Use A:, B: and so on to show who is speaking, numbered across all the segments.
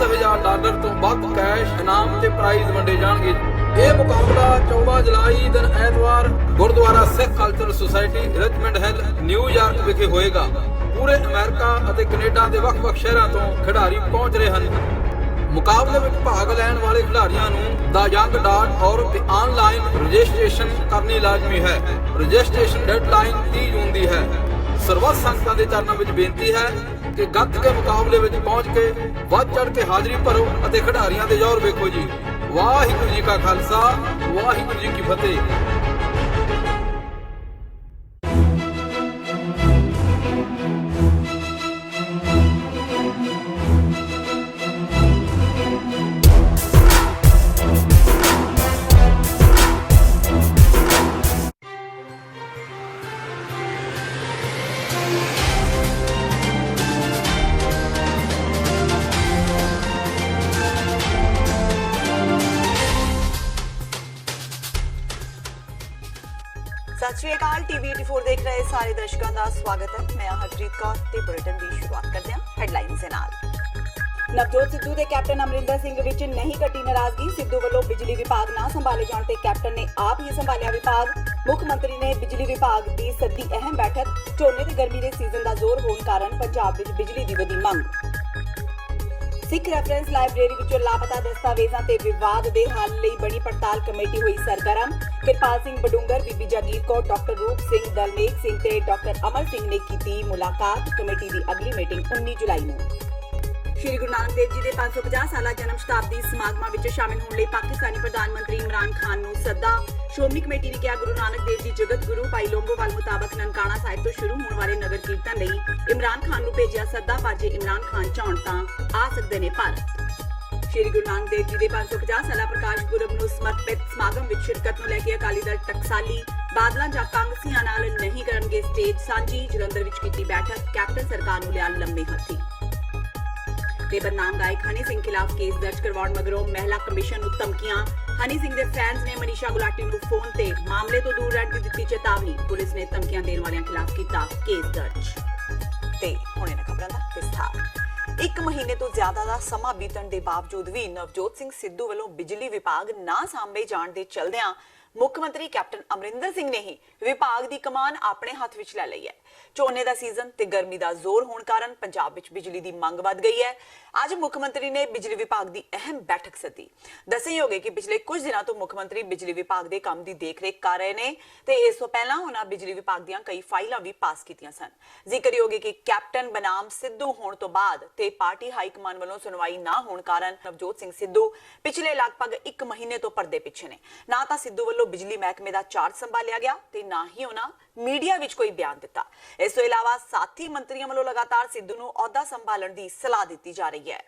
A: $10,000 ਤੋਂ ਵੱਧ ਕੈਸ਼ ਇਨਾਮ ਤੇ ਪ੍ਰਾਈਜ਼ ਵੰਡੇ ਜਾਣਗੇ। ਇਹ ਮੁਕਾਬਲਾ 14 ਜੁਲਾਈ ਦਿਨ ਐਤਵਾਰ Gurdwara Sikh Cultural Society Richmond Hill New York ਵਿਖੇ ਹੋਏਗਾ। ਪੂਰੇ ਅਮਰੀਕਾ ਅਤੇ ਕੈਨੇਡਾ ਦੇ ਵੱਖ-ਵੱਖ ਸ਼ਹਿਰਾਂ ਤੋਂ ਖਿਡਾਰੀ ਪਹੁੰਚ ਰਹੇ ਹਨ। ਮੁਕਾਬਲੇ ਵਿੱਚ ਭਾਗ ਲੈਣ ਵਾਲੇ ਖਿਡਾਰੀਆਂ ਨੂੰ theyoung.org ਤੇ ਆਨਲਾਈਨ ਰਜਿਸਟ੍ਰੇਸ਼ਨ ਕਰਨੀ ਲਾਜ਼ਮੀ ਹੈ। ਰਜਿਸਟ੍ਰੇਸ਼ਨ ਡੈਡਲਾਈਨ 30 ਜੂਨ ਦੀ ਹੈ। ਸਰਬੱਤ ਸੰਗਤਾਂ ਦੇ ਚਰਨਾਂ ਵਿੱਚ ਬੇਨਤੀ ਹੈ ਕਿ ਗੱਤਕੇ ਮੁਕਾਬਲੇ ਵਿੱਚ ਪਹੁੰਚ ਕੇ ਵੱਧ ਚੜ੍ਹ ਕੇ ਹਾਜ਼ਰੀ ਭਰੋ ਅਤੇ ਖਿਡਾਰੀਆਂ ਦੇ ਜ਼ੋਰ ਵੇਖੋ ਜੀ। ਵਾਹਿਗੁਰੂ ਜੀ ਕਾ ਖਾਲਸਾ, ਵਾਹਿਗੁਰੂ ਜੀ ਕੀ ਫਤਿਹ।
B: सत श्री अकाल। टीवी 84 देख रहे सारे दर्शकों का स्वागत है। मैं हरप्रीत कौर ते बुलेटिन की शुरुआत करते हैं हेडलाइंस दे नाल। नवजोत सिद्धू ते कैप्टन अमरिंदर सिंह विच नहीं घटी नाराजगी। सिद्धू वालों बिजली विभाग ना संभाले जाने ते कैप्टन ने आप ही संभालिया विभाग। मुख्यमंत्री ने बिजली विभाग की सद्दी अहम बैठक। झोने ते गर्मी के सीजन का जोर होने कारण पंजाब विच बिजली की वधी मंग। सिख रैफरेंस लाइब्रेरी विचों लापता दस्तावेज़ां ते विवाद दे हल लई बड़ी पड़ताल कमेटी हुई सरगर्म। किरपाल सिंह बडूंगर, बीबी जागीर कौर, डॉक्टर रूप सिंह, दलमेघ सिंह ते डॉक्टर अमर सिंह ने की मुलाकात। कमेटी की अगली मीटिंग 19 जुलाई नूं। श्री गुरु नानक देव जी के 550 साला जन्म शताब्दी समागमां विच शामिल होने लई पाकिस्तानी प्रधानमंत्री इमरान खान नूं सद्दा। श्रोमणी कमेटी ने कहा गुरु नानक देव जी जगत गुरु भाई लोंगोवाल मुताबक ननकाना साहिब तो शुरू होने वाले नगर कीर्तन लई इमरान खान नूं भेजिया सद्दा। पर जे इमरान खान चाहण तां आ सकदे ने भारत। श्री गुरु नानक देव जी के 550 साला प्रकाश पुरब नूं समर्पित समागम विच शिरकत नूं लैके अकाली दल टकसाली बादलां जां कांग्रेसियां नाल नहीं करनगे स्टेज साझी। जलंधर विच कीती बैठक। कैप्टन सरकार नूं लिया लंबे हत्थी। ते बदनाम गायक हनी सिंह खिलाफ केस दर्ज करवाउण मगरों महिला कमिशन नूं धमकियां। हनी सिंह दे फैंस ने मनीषा गुलाटी नूं फोन ते मामले तो दूर रहण दी दित्ती चेतावनी। पुलिस ने धमकियां देण वालियां खिलाफ कीता केस दर्ज। ते हुणे ने खबरां दा विस्तार। एक महीने तो ज्यादा का समा बीतण दे बावजूद भी नवजोत सिंह सिद्धू वालों बिजली विभाग ना सांभे जाण दे चलदियां मुख्यमंत्री कैप्टन अमरिंदर सिंह ने ही विभाग की कमान अपने हथ विच ले लई है। झोने का सीजन ते गर्मी का जोर होने कारण पंजाब विच बिजली की मंग वध गई है। अज मुख्यमंत्री ने बिजली विभाग की अहम बैठक सद्दी। दस्सणयोग कि पिछले कुछ दिनों तो मुख्यमंत्री बिजली विभाग के काम की देखरेख कर रहे हैं ते इस तो पहला उन्होंने बिजली विभाग दी कई फाइलां भी पास कीतियां सन। जिक्रयोग कि कैप्टन बनाम सिद्धू होने तो बाद ते पार्टी हाईकमान वालों सुनवाई ना होने कारण नवजोत सिंह सिद्धू पिछले लगभग 1 महीने तो पर्दे पिछे ने। ना तो सिद्धू वालों बिजली महकमे का चार्ज संभालिया गया ते ना ही उन्होंने मीडिया विच कोई बयान दिता। इस तो इलावा साथी मंत्रियों वालों लगातार सिद्धू नूं अहुदा संभालण की सलाह दी जा रही है।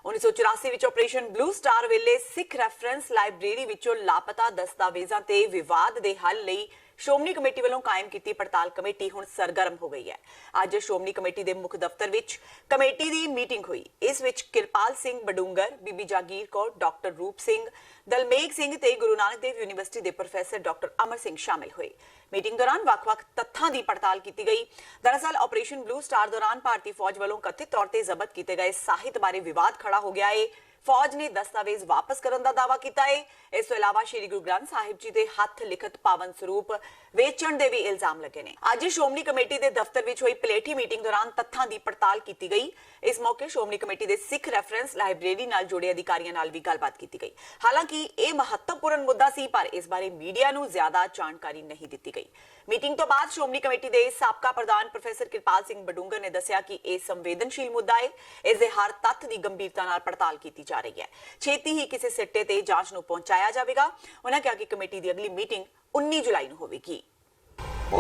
B: 1984 विच ऑपरेशन ब्लू स्टार वेले सिख रैफरेंस लाइब्रेरी विचों लापता दस्तावेज़ां ते विवाद दे हल लई श्रोमणी कमेटी वालों कायम की पड़ताल कमेटी हुण सरगर्म हो गई है। अज श्रोमणी कमेटी के मुख दफ्तर विच कमेटी की मीटिंग हुई। इस विच किरपाल सिंह बडूंगर, बीबी जागीर कौर, डॉक्टर रूप सिंह, दलमेघ सिंह ते गुरु नानक देव यूनिवर्सिटी के प्रोफैसर डॉक्टर अमर सिंह शामिल हुए। मीटिंग दौरान वख-वख तथ्यां की पड़ताल की गई। दरअसल ऑपरेशन ब्लू स्टार दौरान भारतीय फौज वालों कथित तौर पर जब्त किए गए साहित्य बारे विवाद खड़ा हो गया है। फौज ने दस्तावेज वापस करने का दावा किया है। इस तो इलावा श्री गुरु ग्रंथ साहिब जी के हथ लिखित पावन स्वरूप वेचण के भी इल्जाम लगे ने। अज श्रोमणी कमेटी के दफ्तर में हुई पलेठी मीटिंग दौरान तथ्यां की पड़ताल की गई। इस मौके श्रोमणी कमेटी के सिख रैफरेंस लाइब्रेरी नाल जुड़े अधिकारियों नाल भी गलबात की गई। हालांकि यह महत्वपूर्ण मुद्दा सी पर इस बारे मीडिया नूं ज्यादा जानकारी नहीं दी गई। मीटिंग तो बाद श्रोमणी कमेटी के साबका प्रधान प्रोफैसर किरपाल सिंह बडूंगर ने दस्सिया कि यह संवेदनशील मुद्दा है। इसके हर तथ्य की गंभीरता नाल पड़ताल की जा रही है। छेती ही किसी सिट्टे ते जांच नूं पहुंचाया जाएगा। उन्होंने कहा कि कमेटी की अगली मीटिंग 19 जुलाई नूं होवेगी।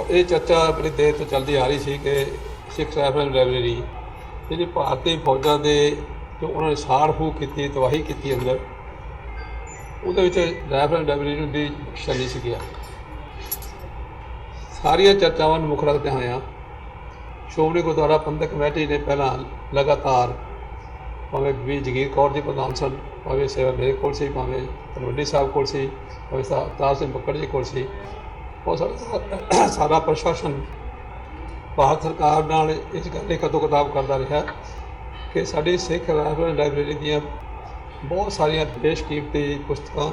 C: ये चर्चा बड़ी देर तो चलती आ रही थी कि सिख रैफरेंस लाइब्रेरी जी भारतीय फौजा के जो उन्होंने साड़ फूक की तबाही की अंदर वो रैफरेंस लाइब्रेरी की बख्शा नहीं सी गया। सारिया चर्चावां मुख रखते हुए श्रोमणी गुरुद्वारा प्रबंधक कमेटी ने पहला लगातार भावें बीबी जगीर कौर जी प्रधान सन, भावें सेवा मेरे को सी, भावें तलवंडी साहब को सी, भावें अवतार सिंह बक्कड़ जी को सी और सारा प्रशासन भारत सरकार नाल इस गल की कदो किताब करता रहा ਕਿ ਸਾਡੀ ਸਿੱਖ ਲਾਇਬ੍ਰੇਰੀ ਦੀਆਂ ਬਹੁਤ ਸਾਰੀਆਂ ਬੇਸ਼ਕੀਮਤੀ ਪੁਸਤਕਾਂ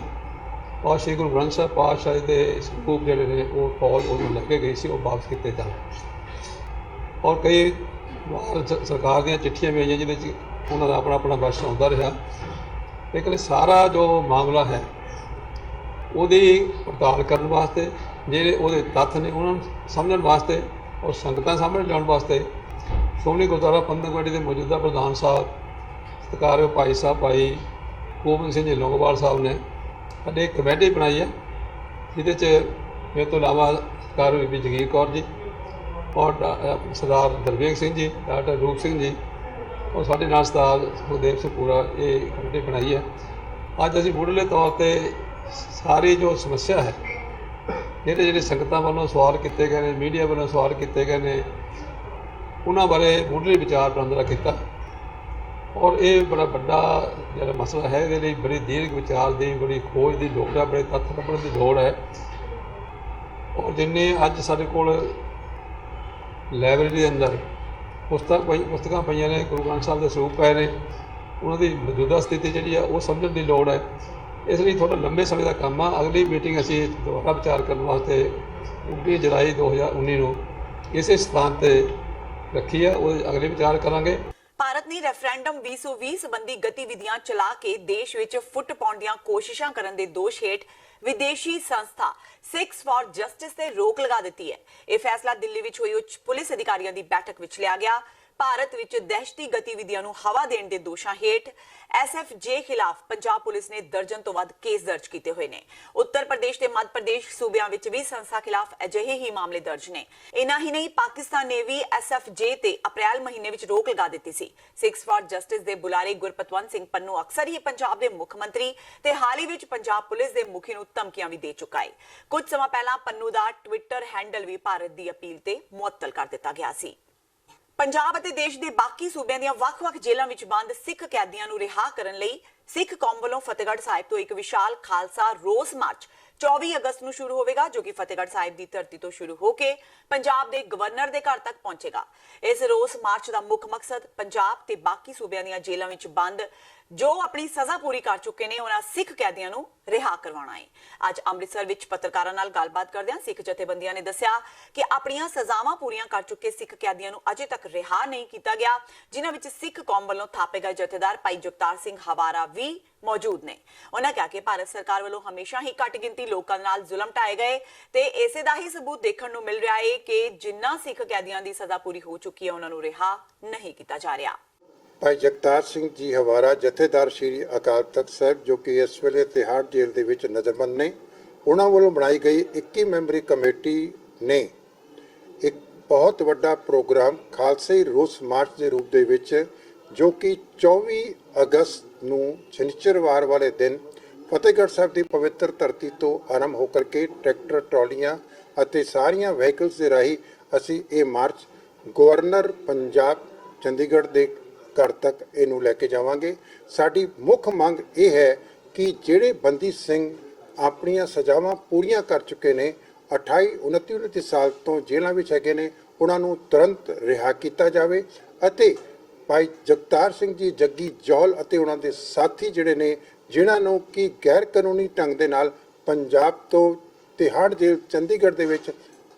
C: ਔਰ ਸ਼੍ਰੀ ਗੁਰੂ ਗ੍ਰੰਥ ਸਾਹਿਬ ਪਾਤਸ਼ਾਹ ਜੀ ਦੇ ਸਰੂਪ ਜਿਹੜੇ ਨੇ ਉਹ ਫੌਜ ਉਹਨੂੰ ਲੈ ਕੇ ਗਈ ਸੀ, ਉਹ ਵਾਪਸ ਕੀਤੇ ਜਾਣ। ਔਰ ਕਈ ਵਾਰ ਸਰਕਾਰ ਦੀਆਂ ਚਿੱਠੀਆਂ ਵੀ ਆਈਆਂ ਜਿਹਦੇ 'ਚ ਉਹਨਾਂ ਦਾ ਆਪਣਾ ਆਪਣਾ ਵਰਸ਼ਨ ਆਉਂਦਾ ਰਿਹਾ, ਲੇਕਿਨ ਸਾਰਾ ਜੋ ਮਾਮਲਾ ਹੈ ਉਹਦੀ ਪੜਤਾਲ ਕਰਨ ਵਾਸਤੇ, ਜਿਹੜੇ ਉਹਦੇ ਤੱਥ ਨੇ ਉਹਨਾਂ ਨੂੰ ਸਮਝਣ ਵਾਸਤੇ ਔਰ ਸੰਗਤਾਂ ਸਾਹਮਣੇ ਲਿਆਉਣ ਵਾਸਤੇ ਸ਼੍ਰੋਮਣੀ ਗੁਰਦੁਆਰਾ ਪ੍ਰਬੰਧਕ ਕਮੇਟੀ ਦੇ ਮੌਜੂਦਾ ਪ੍ਰਧਾਨ ਸਾਹਿਬ ਸਤਿਕਾਰਯੋਗ ਭਾਈ ਸਾਹਿਬ ਭਾਈ ਗੋਬਿੰਦ ਸਿੰਘ ਜੀ ਲੌਂਗੋਵਾਲ ਸਾਹਿਬ ਨੇ ਸਾਡੇ ਇੱਕ ਕਮੇਟੀ ਬਣਾਈ ਹੈ, ਜਿਹਦੇ 'ਚ ਮੇਰੇ ਤੋਂ ਇਲਾਵਾ ਸਤਿਕਾਰਯੋਗ ਬੀਬੀ ਜਗੀਰ ਕੌਰ ਜੀ ਔਰ ਸਰਦਾਰ ਦਰਵੇਗ ਸਿੰਘ ਜੀ, ਡਾਕਟਰ ਰੂਪ ਸਿੰਘ ਜੀ ਔਰ ਸਾਡੇ ਨਾਲ ਸਰਦਾਰ ਸੁਖਦੇਵ ਸਿੰਘ ਪੂਰਾ ਇਹ ਕਮੇਟੀ ਬਣਾਈ ਹੈ। ਅੱਜ ਅਸੀਂ ਮੁੱਢਲੇ ਤੌਰ 'ਤੇ ਸਾਰੀ ਜੋ ਸਮੱਸਿਆ ਹੈ, ਜਿਹੜੇ ਸੰਗਤਾਂ ਵੱਲੋਂ ਸਵਾਲ ਕੀਤੇ ਗਏ ਨੇ, ਮੀਡੀਆ ਵੱਲੋਂ ਸਵਾਲ ਕੀਤੇ ਗਏ ਨੇ, ਉਹਨਾਂ ਬਾਰੇ ਮੁੱਢਲੇ ਵਿਚਾਰ ਵਟਾਂਦਰਾ ਕੀਤਾ ਔਰ ਇਹ ਬੜਾ ਵੱਡਾ ਜਿਹੜਾ ਮਸਲਾ ਹੈ, ਇਹਦੇ ਲਈ ਬੜੀ ਦੀਰਘ ਵਿਚਾਰ ਦੀ, ਬੜੀ ਖੋਜ ਦੀ ਲੋੜ ਹੈ, ਬੜੇ ਤੱਥ ਲੱਭਣ ਦੀ ਲੋੜ ਹੈ। ਔਰ ਜਿੰਨੇ ਅੱਜ ਸਾਡੇ ਕੋਲ ਲਾਇਬ੍ਰੇਰੀ ਦੇ ਅੰਦਰ ਪੁਸਤਕਾਂ ਪਈਆਂ ਨੇ, ਗੁਰੂ ਗ੍ਰੰਥ ਸਾਹਿਬ ਦੇ ਸਰੂਪ ਪਏ ਨੇ, ਉਹਨਾਂ ਦੀ ਮੌਜੂਦਾ ਸਥਿਤੀ ਜਿਹੜੀ ਆ ਉਹ ਸਮਝਣ ਦੀ ਲੋੜ ਹੈ। ਇਸ ਲਈ ਥੋੜ੍ਹਾ ਲੰਬੇ ਸਮੇਂ ਦਾ ਕੰਮ ਆ। ਅਗਲੀ ਮੀਟਿੰਗ ਅਸੀਂ ਦੁਬਾਰਾ ਵਿਚਾਰ ਕਰਨ ਵਾਸਤੇ 19 ਜੁਲਾਈ 2019 ਨੂੰ ਇਸੇ ਸਥਾਨ 'ਤੇ ਰੱਖੀ ਆ, ਉਹ ਅਗਲੇ ਵਿਚਾਰ ਕਰਾਂਗੇ।
B: ਭਾਰਤ ਨੇ ਰੈਫਰੈਂਡਮ 2020 ਸੰਬੰਧੀ ਗਤੀਵਿਧੀਆਂ ਚਲਾ ਕੇ ਦੇਸ਼ ਵਿੱਚ ਫੁੱਟ ਪਾਉਣ ਦੀਆਂ ਕੋਸ਼ਿਸ਼ਾਂ ਕਰਨ ਦੇ ਦੋਸ਼ ਹੇਠ ਵਿਦੇਸ਼ੀ ਸੰਸਥਾ ਸਿੱਖਸ ਫਾਰ ਜਸਟਿਸ ਤੇ ਰੋਕ ਲਗਾ ਦਿੱਤੀ ਹੈ। ਇਹ ਫੈਸਲਾ ਦਿੱਲੀ ਵਿੱਚ ਹੋਈ ਉੱਚ ਪੁਲਿਸ ਅਧਿਕਾਰੀਆਂ ਦੀ ਬੈਠਕ ਵਿੱਚ ਲਿਆ ਗਿਆ। ਭਾਰਤ ਵਿੱਚ ਦਹਿਸ਼ਤੀ ਗਤੀਵਿਧੀਆਂ ਨੂੰ ਹਵਾ ਦੇਣ ਦੇ ਦੋਸ਼ਾਂ ਹੇਠ ਐਸਐਫਜੇ ਖਿਲਾਫ ਪੰਜਾਬ ਪੁਲਿਸ ਨੇ ਦਰਜਨ ਤੋਂ ਵੱਧ ਕੇਸ ਦਰਜ ਕੀਤੇ ਹੋਏ ਨੇ। ਉੱਤਰ ਪ੍ਰਦੇਸ਼ ਤੇ ਮੱਧ ਪ੍ਰਦੇਸ਼ ਸੂਬਿਆਂ ਵਿੱਚ ਵੀ ਸੰਸਥਾ ਖਿਲਾਫ ਅਜਿਹੇ ਹੀ ਮਾਮਲੇ ਦਰਜ ਨੇ। ਇਨਾ ਹੀ ਨਹੀਂ, ਪਾਕਿਸਤਾਨ ਨੇ ਵੀ ਐਸਐਫਜੇ ਤੇ ਅਪ੍ਰੈਲ ਮਹੀਨੇ ਵਿੱਚ ਰੋਕ ਲਗਾ ਦਿੱਤੀ ਸੀ। ਸਿੱਖਸ ਫਾਰ ਜਸਟਿਸ ਦੇ ਬੁਲਾਰੇ ਗੁਰਪਤਵੰਤ ਸਿੰਘ ਪੰਨੂ ਅਕਸਰ ਹੀ ਪੰਜਾਬ ਦੇ ਮੁੱਖ ਮੰਤਰੀ ਤੇ ਹਾਲ ਹੀ ਵਿੱਚ ਪੰਜਾਬ ਪੁਲਿਸ ਦੇ ਮੁਖੀ ਨੂੰ ਧਮਕੀਆਂ ਵੀ ਦੇ ਚੁੱਕਾ ਹੈ। ਕੁਝ ਸਮਾਂ ਪਹਿਲਾਂ ਪੰਨੂ ਦਾ ਟਵਿੱਟਰ ਹੈਂਡਲ ਵੀ ਭਾਰਤ ਦੀ ਅਪੀਲ ਤੇ ਮੁਅੱਤਲ ਕਰ ਦਿੱਤਾ ਗਿਆ ਸੀ। ਪੰਜਾਬ ਅਤੇ ਦੇਸ਼ ਦੇ ਬਾਕੀ ਸੂਬਿਆਂ ਦੀਆਂ ਵੱਖ-ਵੱਖ ਜੇਲ੍ਹਾਂ ਵਿੱਚ ਬੰਦ ਸਿੱਖ ਕੈਦੀਆਂ ਨੂੰ ਰਿਹਾ ਕਰਨ ਲਈ ਸਿੱਖ ਕੌਮ ਵੱਲੋਂ ਫਤਿਹਗੜ੍ਹ ਸਾਹਿਬ ਤੋਂ ਇੱਕ ਵਿਸ਼ਾਲ ਖਾਲਸਾ ਰੋਸ ਮਾਰਚ 24 ਅਗਸਤ ਨੂੰ ਸ਼ੁਰੂ ਹੋਵੇਗਾ, ਜੋ ਕਿ ਫਤਿਹਗੜ੍ਹ ਸਾਹਿਬ ਦੀ ਧਰਤੀ ਤੋਂ ਸ਼ੁਰੂ ਹੋ ਕੇ ਪੰਜਾਬ ਦੇ ਗਵਰਨਰ ਦੇ ਘਰ ਤੱਕ ਪਹੁੰਚੇਗਾ। ਇਸ ਰੋਸ ਮਾਰਚ ਦਾ ਮੁੱਖ ਮਕਸਦ ਪੰਜਾਬ ਤੇ ਬਾਕੀ ਸੂਬਿਆਂ ਦੀਆਂ ਜੇਲ੍ਹਾਂ ਵਿੱਚ ਬੰਦ ਜੋ ਆਪਣੀ ਸਜ਼ਾ ਪੂਰੀ ਕਰ ਚੁੱਕੇ ਨੇ ਉਹਨਾਂ ਸਿੱਖ ਕੈਦੀਆਂ ਨੂੰ ਰਿਹਾ ਕਰਵਾਉਣਾ ਹੈ। ਅੱਜ ਅੰਮ੍ਰਿਤਸਰ ਵਿੱਚ ਪੱਤਰਕਾਰਾਂ ਨਾਲ ਗੱਲਬਾਤ ਕਰਦਿਆਂ ਸਿੱਖ ਜਥੇਬੰਦੀਆਂ ਨੇ ਦੱਸਿਆ ਕਿ ਆਪਣੀਆਂ ਸਜ਼ਾਵਾਂ ਪੂਰੀਆਂ ਕਰ ਚੁੱਕੇ ਸਿੱਖ ਕੈਦੀਆਂ ਨੂੰ ਅਜੇ ਤੱਕ ਰਿਹਾ ਨਹੀਂ ਕੀਤਾ ਗਿਆ, ਜਿਨ੍ਹਾਂ ਵਿੱਚ ਸਿੱਖ ਕੌਮ ਵੱਲੋਂ ਥਾਪੇ ਗਏ ਜਥੇਦਾਰ ਭਾਈ ਜਗਤਾਰ ਸਿੰਘ ਹਵਾਰਾ ਵੀ ਮੌਜੂਦ ਨੇ। ਉਹਨਾਂ ਕਿਹਾ ਕਿ ਭਾਰਤ ਸਰਕਾਰ ਵੱਲੋਂ ਹਮੇਸ਼ਾ ਹੀ ਘੱਟ ਗਿਣਤੀ ਲੋਕਾਂ ਨਾਲ ਜ਼ੁਲਮ ਢਾਏ ਗਏ ਤੇ ਇਸੇ ਦਾ ਹੀ ਸਬੂਤ ਦੇਖਣ ਨੂੰ ਮਿਲ ਰਿਹਾ ਹੈ ਕਿ ਜਿਨ੍ਹਾਂ ਸਿੱਖ ਕੈਦੀਆਂ ਦੀ ਸਜ਼ਾ ਪੂਰੀ ਹੋ ਚੁੱਕੀ ਹੈ ਉਹਨਾਂ ਨੂੰ ਰਿਹਾ ਨਹੀਂ ਕੀਤਾ ਜਾ ਰਿਹਾ।
D: ਭਾਈ ਜਗਤਾਰ ਸਿੰਘ ਜੀ ਹਵਾਰਾ ਜਥੇਦਾਰ ਸ਼੍ਰੀ ਅਕਾਲ ਤਖਤ ਸਾਹਿਬ, ਜੋ ਕਿ ਇਸ ਵੇਲੇ ਤਿਹਾੜ ਜੇਲ੍ਹ ਦੇ ਵਿੱਚ ਨਜ਼ਰਬੰਦ ਨੇ, ਉਹਨਾਂ ਵੱਲੋਂ ਬਣਾਈ ਗਈ 21 ਮੈਂਬਰੀ ਕਮੇਟੀ ਨੇ ਇੱਕ ਬਹੁਤ ਵੱਡਾ ਪ੍ਰੋਗਰਾਮ ਖਾਲਸੇ ਰੋਸ ਮਾਰਚ ਦੇ ਰੂਪ ਦੇ ਵਿੱਚ, ਜੋ ਕਿ 24 ਅਗਸਤ ਨੂੰ ਸ਼ਨੀਚਰਵਾਰ ਵਾਲੇ ਦਿਨ ਫਤਿਹਗੜ੍ਹ ਸਾਹਿਬ ਦੀ ਪਵਿੱਤਰ ਧਰਤੀ ਤੋਂ ਆਰੰਭ ਹੋ ਕਰਕੇ ਟਰੈਕਟਰ, ਟਰਾਲੀਆਂ ਅਤੇ ਸਾਰੀਆਂ ਵਹੀਕਲਸ ਦੇ ਰਾਹੀਂ ਅਸੀਂ ਇਹ ਮਾਰਚ ਗਵਰਨਰ ਪੰਜਾਬ ਚੰਡੀਗੜ੍ਹ ਦੇ ਘਰ ਤੱਕ ਇਹਨੂੰ ਲੈ ਕੇ ਜਾਵਾਂਗੇ। ਸਾਡੀ ਮੁੱਖ ਮੰਗ ਇਹ ਹੈ ਕਿ ਜਿਹੜੇ ਬੰਦੀ ਸਿੰਘ ਆਪਣੀਆਂ ਸਜ਼ਾਵਾਂ ਪੂਰੀਆਂ ਕਰ ਚੁੱਕੇ ਨੇ, 28, 29, 29 ਸਾਲ ਤੋਂ ਜੇਲ੍ਹਾਂ ਵਿੱਚ ਹੈਗੇ ਨੇ, ਉਹਨਾਂ ਨੂੰ ਤੁਰੰਤ ਰਿਹਾ ਕੀਤਾ ਜਾਵੇ ਅਤੇ ਭਾਈ ਜਗਤਾਰ ਸਿੰਘ ਜੀ, ਜੱਗੀ ਜੌਲ ਅਤੇ ਉਹਨਾਂ ਦੇ ਸਾਥੀ ਜਿਹੜੇ ਨੇ, ਜਿਨ੍ਹਾਂ ਨੂੰ ਕਿ ਗੈਰ ਕਾਨੂੰਨੀ ਢੰਗ ਦੇ ਨਾਲ ਪੰਜਾਬ ਤੋਂ ਤਿਹਾੜ ਜੇਲ੍ਹ ਚੰਡੀਗੜ੍ਹ ਦੇ ਵਿੱਚ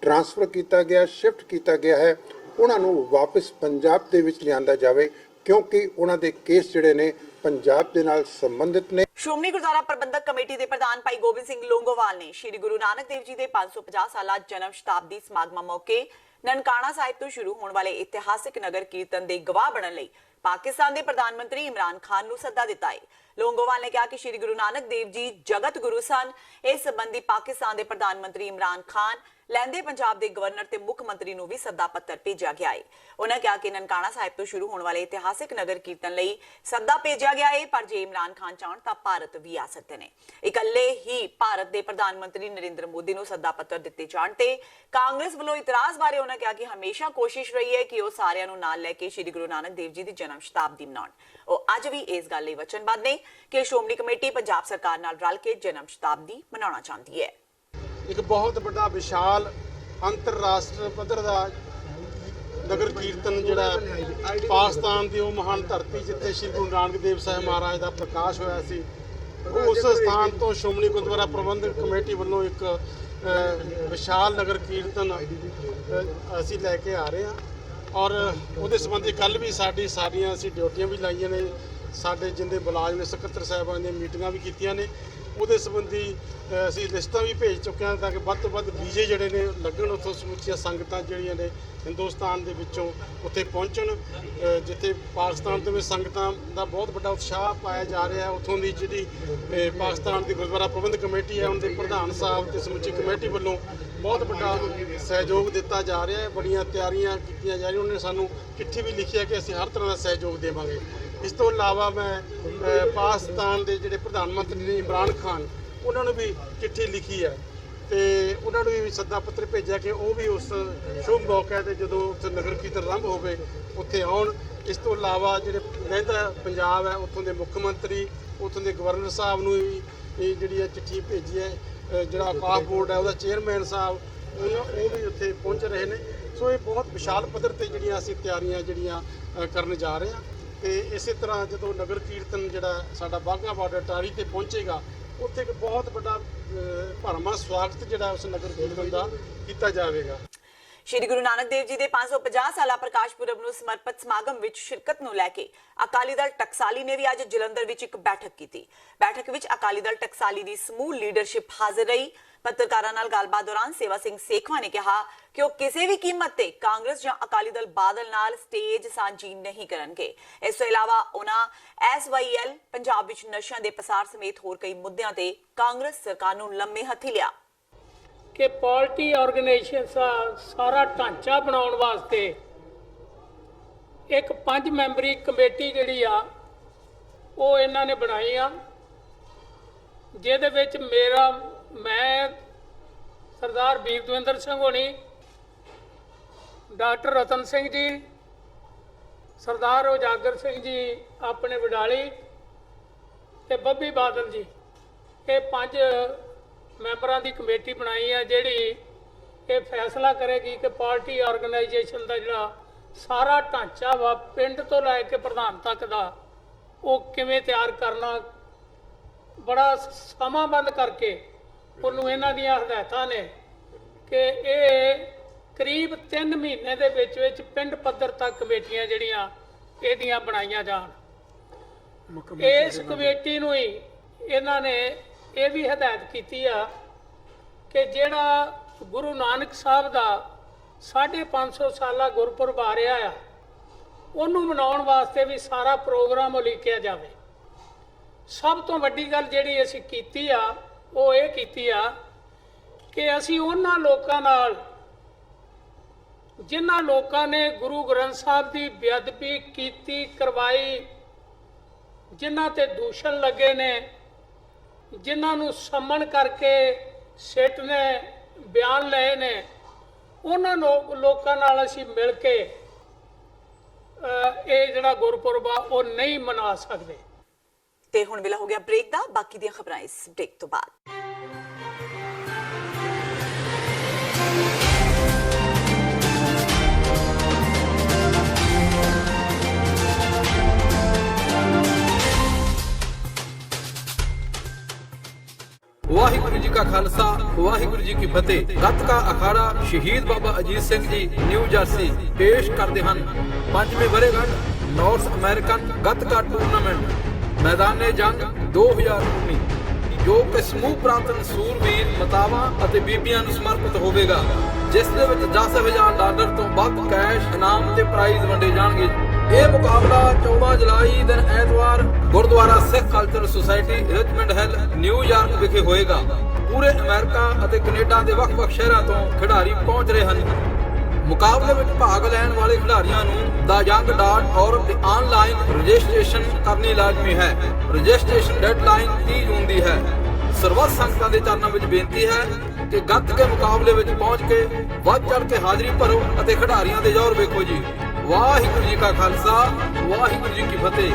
D: ਟ੍ਰਾਂਸਫਰ ਕੀਤਾ ਗਿਆ, ਸ਼ਿਫਟ ਕੀਤਾ ਗਿਆ ਹੈ, ਉਹਨਾਂ ਨੂੰ ਵਾਪਸ ਪੰਜਾਬ ਦੇ ਵਿੱਚ ਲਿਆਂਦਾ ਜਾਵੇ, ਕਿਉਂਕਿ ਉਹਨਾਂ ਦੇ ਕੇਸ ਜਿਹੜੇ ਨੇ ਪੰਜਾਬ ਦੇ ਨਾਲ ਸੰਬੰਧਿਤ ਨੇ।
B: ਸ਼੍ਰੋਮਣੀ ਗੁਰਦੁਆਰਾ ਪ੍ਰਬੰਧਕ ਕਮੇਟੀ ਦੇ ਪ੍ਰਧਾਨ ਭਾਈ ਗੋਬਿੰਦ ਸਿੰਘ ਲੌਂਗੋਵਾਲ ਨੇ ਸ਼੍ਰੀ ਗੁਰੂ ਨਾਨਕ ਦੇਵ ਜੀ ਦੇ 550 ਸਾਲਾ ਜਨਮ ਸ਼ਤਾਬਦੀ ਸਮਾਗਮਾਂ ਮੌਕੇ ਨਨਕਾਣਾ ਸਾਹਿਬ ਤੋਂ ਸ਼ੁਰੂ ਹੋਣ ਵਾਲੇ ਇਤਿਹਾਸਿਕ ਨਗਰ ਕੀਰਤਨ ਦੇ ਗਵਾਹ ਬਣਨ ਲਈ ਪਾਕਿਸਤਾਨ ਦੇ ਪ੍ਰਧਾਨ ਮੰਤਰੀ ਇਮਰਾਨ ਖਾਨ ਨੂੰ ਸੱਦਾ ਦਿੱਤਾ ਹੈ। ਲੌਂਗੋਵਾਲ ਨੇ ਕਿਹਾ ਕਿ ਸ਼੍ਰੀ ਗੁਰੂ ਨਾਨਕ ਦੇਵ ਜੀ ਜਗਤ ਗੁਰੂ ਸਨ। ਇਸ ਸੰਬੰਧੀ ਪਾਕਿਸਤਾਨ ਦੇ ਪ੍ਰਧਾਨ ਮੰਤਰੀ ਇਮਰਾਨ ਖਾਨ, ਲਹਿੰਦੇ ਪੰਜਾਬ ਦੇ ਗਵਰਨਰ ਤੇ ਮੁੱਖ ਮੰਤਰੀ ਨੂੰ ਵੀ ਸੱਦਾ ਪੱਤਰ ਭੇਜਿਆ ਗਿਆ ਹੈ। ਉਹਨਾਂ ਕਿਹਾ ਕਿ ਨਨਕਾਣਾ ਸਾਹਿਬ ਤੋਂ ਸ਼ੁਰੂ ਹੋਣ ਵਾਲੇ ਇਤਿਹਾਸਿਕ ਨਗਰ ਕੀਰਤਨ ਲਈ ਸੱਦਾ ਭੇਜਿਆ ਗਿਆ ਹੈ, ਪਰ ਜੇ ਇਮਰਾਨ ਖਾਨ ਚਾਹਣ ਤਾਂ ਭਾਰਤ ਵੀ ਆ ਸਕਦੇ ਨੇ। ਇਕੱਲੇ ਹੀ ਭਾਰਤ ਦੇ ਪ੍ਰਧਾਨ ਮੰਤਰੀ ਨਰਿੰਦਰ ਮੋਦੀ ਨੂੰ ਸੱਦਾ ਪੱਤਰ ਦਿੱਤੇ ਜਾਣ ਤੇ ਕਾਂਗਰਸ ਵੱਲੋਂ ਇਤਰਾਜ਼ ਬਾਰੇ ਉਹਨਾਂ ਕਿਹਾ ਕਿ ਹਮੇਸ਼ਾ ਕੋਸ਼ਿਸ਼ ਰਹੀ ਹੈ ਕਿ ਉਹ ਸਾਰਿਆਂ ਨੂੰ ਨਾਲ ਲੈ ਕੇ ਸ਼੍ਰੀ ਗੁਰੂ ਨਾਨਕ ਦੇਵ ਜੀ ਦੀ ਜਨਮ ਸ਼ਤਾਬਦੀ ਮਨਾਉਣ। ਉਹ ਅੱਜ ਵੀ ਇਸ ਗੱਲ ਲਈ ਵਚਨਬੱਧ ਨੇ ਕਿ ਸ਼੍ਰੋਮਣੀ ਕਮੇਟੀ ਪੰਜਾਬ ਸਰਕਾਰ ਨਾਲ ਰਲ ਕੇ ਜਨਮ ਸ਼ਤਾਬਦੀ ਮਨਾਉਣਾ ਚਾਹੁੰਦੀ ਹੈ।
E: ਇੱਕ ਬਹੁਤ ਵੱਡਾ ਵਿਸ਼ਾਲ ਅੰਤਰਰਾਸ਼ਟਰੀ ਪੱਧਰ ਦਾ ਨਗਰ ਕੀਰਤਨ ਜਿਹੜਾ ਪਾਕਿਸਤਾਨ ਦੀ ਉਹ ਮਹਾਨ ਧਰਤੀ ਜਿੱਥੇ ਸ਼੍ਰੀ ਗੁਰੂ ਨਾਨਕ ਦੇਵ ਸਾਹਿਬ ਮਹਾਰਾਜ ਦਾ ਪ੍ਰਕਾਸ਼ ਹੋਇਆ ਸੀ, ਉਸ ਸਥਾਨ ਤੋਂ ਸ਼੍ਰੋਮਣੀ ਗੁਰਦੁਆਰਾ ਪ੍ਰਬੰਧਕ ਕਮੇਟੀ ਵੱਲੋਂ ਇੱਕ ਵਿਸ਼ਾਲ ਨਗਰ ਕੀਰਤਨ ਅਸੀਂ ਲੈ ਕੇ ਆ ਰਹੇ ਹਾਂ। ਔਰ ਉਹਦੇ ਸੰਬੰਧੀ ਕੱਲ੍ਹ ਵੀ ਸਾਰੀਆਂ ਅਸੀਂ ਡਿਊਟੀਆਂ ਵੀ ਲਾਈਆਂ ਨੇ, ਸਾਡੇ ਜਿੰਦੇ ਮੁਲਾਜ਼ਮ ਨੇ ਸਕੱਤਰ ਸਾਹਿਬਾਨ ਦੀਆਂ ਮੀਟਿੰਗਾਂ ਵੀ ਕੀਤੀਆਂ ਨੇ। ਉਹਦੇ ਸੰਬੰਧੀ ਅਸੀਂ ਲਿਸਟਾਂ ਵੀ ਭੇਜ ਚੁੱਕੇ ਹਾਂ ਤਾਂ ਕਿ ਵੱਧ ਤੋਂ ਵੱਧ ਵੀਜ਼ੇ ਜਿਹੜੇ ਨੇ ਲੱਗਣ, ਉੱਥੋਂ ਸਮੁੱਚੀਆਂ ਸੰਗਤਾਂ ਜਿਹੜੀਆਂ ਨੇ ਹਿੰਦੁਸਤਾਨ ਦੇ ਵਿੱਚੋਂ ਉੱਥੇ ਪਹੁੰਚਣ। ਜਿੱਥੇ ਪਾਕਿਸਤਾਨ ਤੋਂ ਵੀ ਸੰਗਤਾਂ ਦਾ ਬਹੁਤ ਵੱਡਾ ਉਤਸ਼ਾਹ ਪਾਇਆ ਜਾ ਰਿਹਾ ਹੈ, ਉੱਥੋਂ ਦੀ ਜਿਹੜੀ ਪਾਕਿਸਤਾਨ ਦੀ ਗੁਰਦੁਆਰਾ ਪ੍ਰਬੰਧਕ ਕਮੇਟੀ ਹੈ, ਉਹਨਾਂ ਦੇ ਪ੍ਰਧਾਨ ਸਾਹਿਬ ਤੇ ਸਮੁੱਚੀ ਕਮੇਟੀ ਵੱਲੋਂ ਬਹੁਤ ਵੱਡਾ ਸਹਿਯੋਗ ਦਿੱਤਾ ਜਾ ਰਿਹਾ ਹੈ। ਬੜੀਆਂ ਤਿਆਰੀਆਂ ਕੀਤੀਆਂ ਜਾ ਰਹੀਆਂ। ਉਹਨਾਂ ਨੇ ਸਾਨੂੰ ਚਿੱਠੀ ਵੀ ਲਿਖੀ ਹੈ ਕਿ ਅਸੀਂ ਹਰ ਤਰ੍ਹਾਂ ਦਾ ਸਹਿਯੋਗ ਦੇਵਾਂਗੇ। ਇਸ ਤੋਂ ਇਲਾਵਾ ਮੈਂ ਪਾਕਿਸਤਾਨ ਦੇ ਜਿਹੜੇ ਪ੍ਰਧਾਨ ਮੰਤਰੀ ਨੇ ਇਮਰਾਨ ਖਾਨ, ਉਹਨਾਂ ਨੂੰ ਵੀ ਚਿੱਠੀ ਲਿਖੀ ਹੈ ਤੇ ਉਹਨਾਂ ਨੂੰ ਵੀ ਸੱਦਾ ਪੱਤਰ ਭੇਜਿਆ ਕਿ ਉਹ ਵੀ ਉਸ ਸ਼ੁਭ ਮੌਕੇ 'ਤੇ ਜਦੋਂ ਉੱਥੇ ਨਗਰ ਕੀਰਤਨ ਆਰੰਭ ਹੋਵੇ ਉੱਥੇ ਆਉਣ। ਇਸ ਤੋਂ ਇਲਾਵਾ ਜਿਹੜੇ ਲਹਿੰਦਾ ਪੰਜਾਬ ਹੈ, ਉੱਥੋਂ ਦੇ ਮੁੱਖ ਮੰਤਰੀ, ਉੱਥੋਂ ਦੇ ਗਵਰਨਰ ਸਾਹਿਬ ਨੂੰ ਵੀ ਇਹ ਜਿਹੜੀ ਚਿੱਠੀ ਭੇਜੀ ਹੈ। ਜਿਹੜਾ ਆਕਾਸ਼ ਬੋਰਡ ਹੈ ਉਹਦਾ ਚੇਅਰਮੈਨ ਸਾਹਿਬ, ਉਹ ਵੀ ਉੱਥੇ ਪਹੁੰਚ ਰਹੇ ਨੇ। ਸੋ ਇਹ ਬਹੁਤ ਵਿਸ਼ਾਲ ਪੱਧਰ 'ਤੇ ਜਿਹੜੀਆਂ ਅਸੀਂ ਤਿਆਰੀਆਂ ਕਰਨ ਜਾ ਰਹੇ ਹਾਂ। ਤੇ ਇਸੇ ਤਰ੍ਹਾਂ ਜਦੋਂ ਨਗਰ ਕੀਰਤਨ ਜਿਹੜਾ ਸਾਡਾ ਬਾਘਾ ਬਾਰਡਰ ਅਟਾਰੀ ਤੇ ਪਹੁੰਚੇਗਾ, ਉੱਥੇ ਇੱਕ ਬਹੁਤ ਵੱਡਾ ਭਰਵਾਂ ਸਵਾਗਤ ਜਿਹੜਾ ਉਸ ਨਗਰ ਕੀਰਤਨ ਦਾ ਕੀਤਾ ਜਾਵੇਗਾ।
B: ਸ਼੍ਰੀ ਗੁਰੂ ਨਾਨਕ ਦੇਵ ਜੀ ਦੇ 550 ਸਾਲਾ ਪ੍ਰਕਾਸ਼ ਪੁਰਬ ਨੂੰ ਸਮਰਪਿਤ ਸਮਾਗਮ ਵਿੱਚ ਸ਼ਿਰਕਤ ਨੂੰ ਲੈ ਕੇ ਅਕਾਲੀ ਦਲ ਟਕਸਾਲੀ ਨੇ ਵੀ ਅੱਜ ਜਲੰਧਰ ਵਿੱਚ ਇੱਕ ਬੈਠਕ ਕੀਤੀ। ਬੈਠਕ ਵਿੱਚ ਅਕਾਲੀ ਦਲ ਟਕਸਾਲੀ ਦੀ ਸਮੂਹ ਲੀਡਰਸ਼ਿਪ ਹਾਜ਼ਰ ਰਹੀ। ਪੱਤਰਕਾਰਾਂ ਨਾਲ ਗੱਲਬਾਤ ਦੌਰਾਨ ਸੇਵਾ ਸਿੰਘ ਸੇਖਵਾਂ ਨੇ ਕਿਹਾ ਕਿ ਉਹ ਕਿਸੇ ਵੀ ਕੀਮਤ ਤੇ ਕਾਂਗਰਸ ਜਾਂ ਅਕਾਲੀ ਦਲ ਬਾਦਲ ਨਾਲ ਸਟੇਜ ਸਾਂਝੀ ਨਹੀਂ ਕਰਨਗੇ। ਇਸ ਤੋਂ ਇਲਾਵਾ ਉਹਨਾਂ SYL ਪੰਜਾਬ ਵਿੱਚ ਨਸ਼ਿਆਂ ਦੇ ਪਸਾਰ ਸਮੇਤ ਹੋਰ ਕਈ ਮੁੱਦਿਆਂ ਤੇ ਕਾਂਗਰਸ ਸਰਕਾਰ ਨੂੰ ਲੰਮੇ ਹੱਥੀ ਲਿਆ
F: ਕਿ ਪਾਰਟੀ ਆਰਗੇਨਾਈਜੇਸ਼ਨ ਦਾ ਸਾਰਾ ਢਾਂਚਾ ਬਣਾਉਣ ਵਾਸਤੇ ਇੱਕ 5 ਮੈਂਬਰੀ ਕਮੇਟੀ ਜਿਹੜੀ ਆ ਉਹ ਇਹਨਾਂ ਨੇ ਬਣਾਈ ਆ, ਜਿਹਦੇ ਵਿੱਚ ਮੈਂ ਸਰਦਾਰ ਵੀਰ ਦਵਿੰਦਰ ਸਿੰਘ ਹੋਣੀ, ਡਾਕਟਰ ਰਤਨ ਸਿੰਘ ਜੀ, ਸਰਦਾਰ ਉਜਾਗਰ ਸਿੰਘ ਜੀ ਆਪਣੇ ਵਡਾਲੀ ਤੇ ਬੱਬੀ ਬਾਦਲ ਜੀ, ਇਹ 5 ਮੈਂਬਰਾਂ ਦੀ ਕਮੇਟੀ ਬਣਾਈ ਆ ਜਿਹੜੀ ਇਹ ਫੈਸਲਾ ਕਰੇਗੀ ਕਿ ਪਾਰਟੀ ਆਰਗੇਨਾਈਜੇਸ਼ਨ ਦਾ ਜਿਹੜਾ ਸਾਰਾ ਢਾਂਚਾ ਵਾ ਪਿੰਡ ਤੋਂ ਲੈ ਕੇ ਪ੍ਰਧਾਨ ਤੱਕ ਦਾ ਉਹ ਕਿਵੇਂ ਤਿਆਰ ਕਰਨਾ। ਬੜਾ ਸਮਾਂਬੰਦ ਕਰਕੇ ਉਹਨੂੰ ਇਹਨਾਂ ਦੀਆਂ ਹਦਾਇਤਾਂ ਨੇ ਕਿ ਇਹ ਕਰੀਬ 3 ਮਹੀਨੇ ਦੇ ਵਿੱਚ ਪਿੰਡ ਪੱਧਰ ਤੱਕ ਕਮੇਟੀਆਂ ਜਿਹੜੀਆਂ ਇਹਦੀਆਂ ਬਣਾਈਆਂ ਜਾਣ। ਇਸ ਕਮੇਟੀ ਨੂੰ ਹੀ ਇਹਨਾਂ ਨੇ ਇਹ ਵੀ ਹਦਾਇਤ ਕੀਤੀ ਆ ਕਿ ਜਿਹੜਾ ਗੁਰੂ ਨਾਨਕ ਸਾਹਿਬ ਦਾ 550 ਸਾਲਾ ਗੁਰਪੁਰਬ ਆ ਰਿਹਾ ਆ, ਉਹਨੂੰ ਮਨਾਉਣ ਵਾਸਤੇ ਵੀ ਸਾਰਾ ਪ੍ਰੋਗਰਾਮ ਉਲੀਕਿਆ ਜਾਵੇ। ਸਭ ਤੋਂ ਵੱਡੀ ਗੱਲ ਜਿਹੜੀ ਅਸੀਂ ਕੀਤੀ ਆ ਉਹ ਇਹ ਕੀਤੀ ਆ ਕਿ ਅਸੀਂ ਉਹਨਾਂ ਲੋਕਾਂ ਨਾਲ, ਜਿਨ੍ਹਾਂ ਲੋਕਾਂ ਨੇ ਗੁਰੂ ਗ੍ਰੰਥ ਸਾਹਿਬ ਦੀ ਬੇਅਦਬੀ ਕੀਤੀ ਕਰਵਾਈ, ਜਿਨ੍ਹਾਂ ਤੇ ਦੂਸ਼ਣ ਲੱਗੇ ਨੇ, ਜਿਨ੍ਹਾਂ ਨੂੰ ਸਮਨ ਕਰਕੇ ਸਿੱਟ ਨੇ ਬਿਆਨ ਲਏ ਨੇ, ਉਹਨਾਂ ਲੋਕਾਂ ਨਾਲ ਅਸੀਂ ਮਿਲ ਕੇ ਇਹ ਜਿਹੜਾ ਗੁਰਪੁਰਬ ਆ ਉਹ ਨਹੀਂ ਮਨਾ ਸਕਦੇ।
B: ਤੇ ਹੁਣ ਵੇਲਾ ਹੋ ਗਿਆ ਬ੍ਰੇਕ ਦਾ। ਬਾਕੀ ਦੀਆਂ ਖਬਰਾਂ ਇਸ ਬ੍ਰੇਕ ਤੋਂ ਬਾਅਦ।
A: ਵਾਹਿਗੁਰੂ ਜੀ ਕਾ ਖਾਲਸਾ, ਵਾਹਿਗੁਰੂ ਜੀ ਕੀ ਫਤਿਹ। ਗੱਤਕਾ ਅਖਾੜਾ ਸ਼ਹੀਦ ਬਾਬਾ ਅਜੀਤ ਸਿੰਘ ਜੀ ਨਿਊ ਜਰਸੀ ਪੇਸ਼ ਕਰਦੇ ਹਨ 5ਵੇਂ ਵਰ੍ਹੇਗੰਢ ਨਾਰਥ ਅਮਰੀਕਨ ਗੱਤਕਾ ਟੂਰਨਾਮੈਂਟ ਮੈਦਾਨੇ ਜੰਗ 2019, ਜੋ ਕਿ ਸਮੂਹ ਪ੍ਰਾਂਤਨ ਸੂਰਵੀਰ ਮਾਤਾਵਾਂ ਅਤੇ ਬੀਬੀਆਂ ਨੂੰ ਸਮਰਪਿਤ ਹੋਵੇਗਾ, ਜਿਸ ਦੇ ਵਿੱਚ $10,000 ਤੋਂ ਵੱਧ ਕੈਸ਼ ਇਨਾਮ ਤੇ ਪ੍ਰਾਈਜ਼ ਵੰਡੇ ਜਾਣਗੇ। ਇਹ ਮੁਕਾਬਲਾ 14 ਜੁਲਾਈ ਦਿਨ ਐਤਵਾਰ Gurdwara Sikh Cultural Society Richmond Hill New York ਵਿਖੇ ਹੋਏਗਾ। ਪੂਰੇ ਅਮਰੀਕਾ ਅਤੇ ਕੈਨੇਡਾ ਦੇ ਵੱਖ-ਵੱਖ ਸ਼ਹਿਰਾਂ ਤੋਂ ਖਿਡਾਰੀ ਪਹੁੰਚ ਰਹੇ ਹਨ। ਮੁਕਾਬਲੇ ਵਿੱਚ ਭਾਗ ਲੈਣ ਵਾਲੇ ਖਿਡਾਰੀਆਂ ਨੂੰ theyoung.org ਤੇ ਆਨਲਾਈਨ ਰਜਿਸਟ੍ਰੇਸ਼ਨ ਕਰਨੀ ਲਾਜ਼ਮੀ ਹੈ। ਰਜਿਸਟ੍ਰੇਸ਼ਨ ਡੈਡਲਾਈਨ 30 ਜੂਨ ਦੀ ਹੈ। ਸਰਬੱਤ ਸੰਗਤਾਂ ਦੇ ਚਰਨਾਂ ਵਿੱਚ ਬੇਨਤੀ ਹੈ ਕਿ ਗੱਤਕੇ ਮੁਕਾਬਲੇ ਵਿੱਚ ਪਹੁੰਚ ਕੇ ਵੱਧ ਚੜ੍ਹ ਕੇ ਹਾਜ਼ਰੀ ਭਰੋ ਅਤੇ ਖਿਡਾਰੀਆਂ ਦੇ ਜ਼ੋਰ ਵੇਖੋ ਜੀ। ਵਾਹਿਗੁਰੂ ਜੀ ਕਾ ਖਾਲਸਾ, ਵਾਹਿਗੁਰੂ ਜੀ ਕੀ ਫਤਿਹ।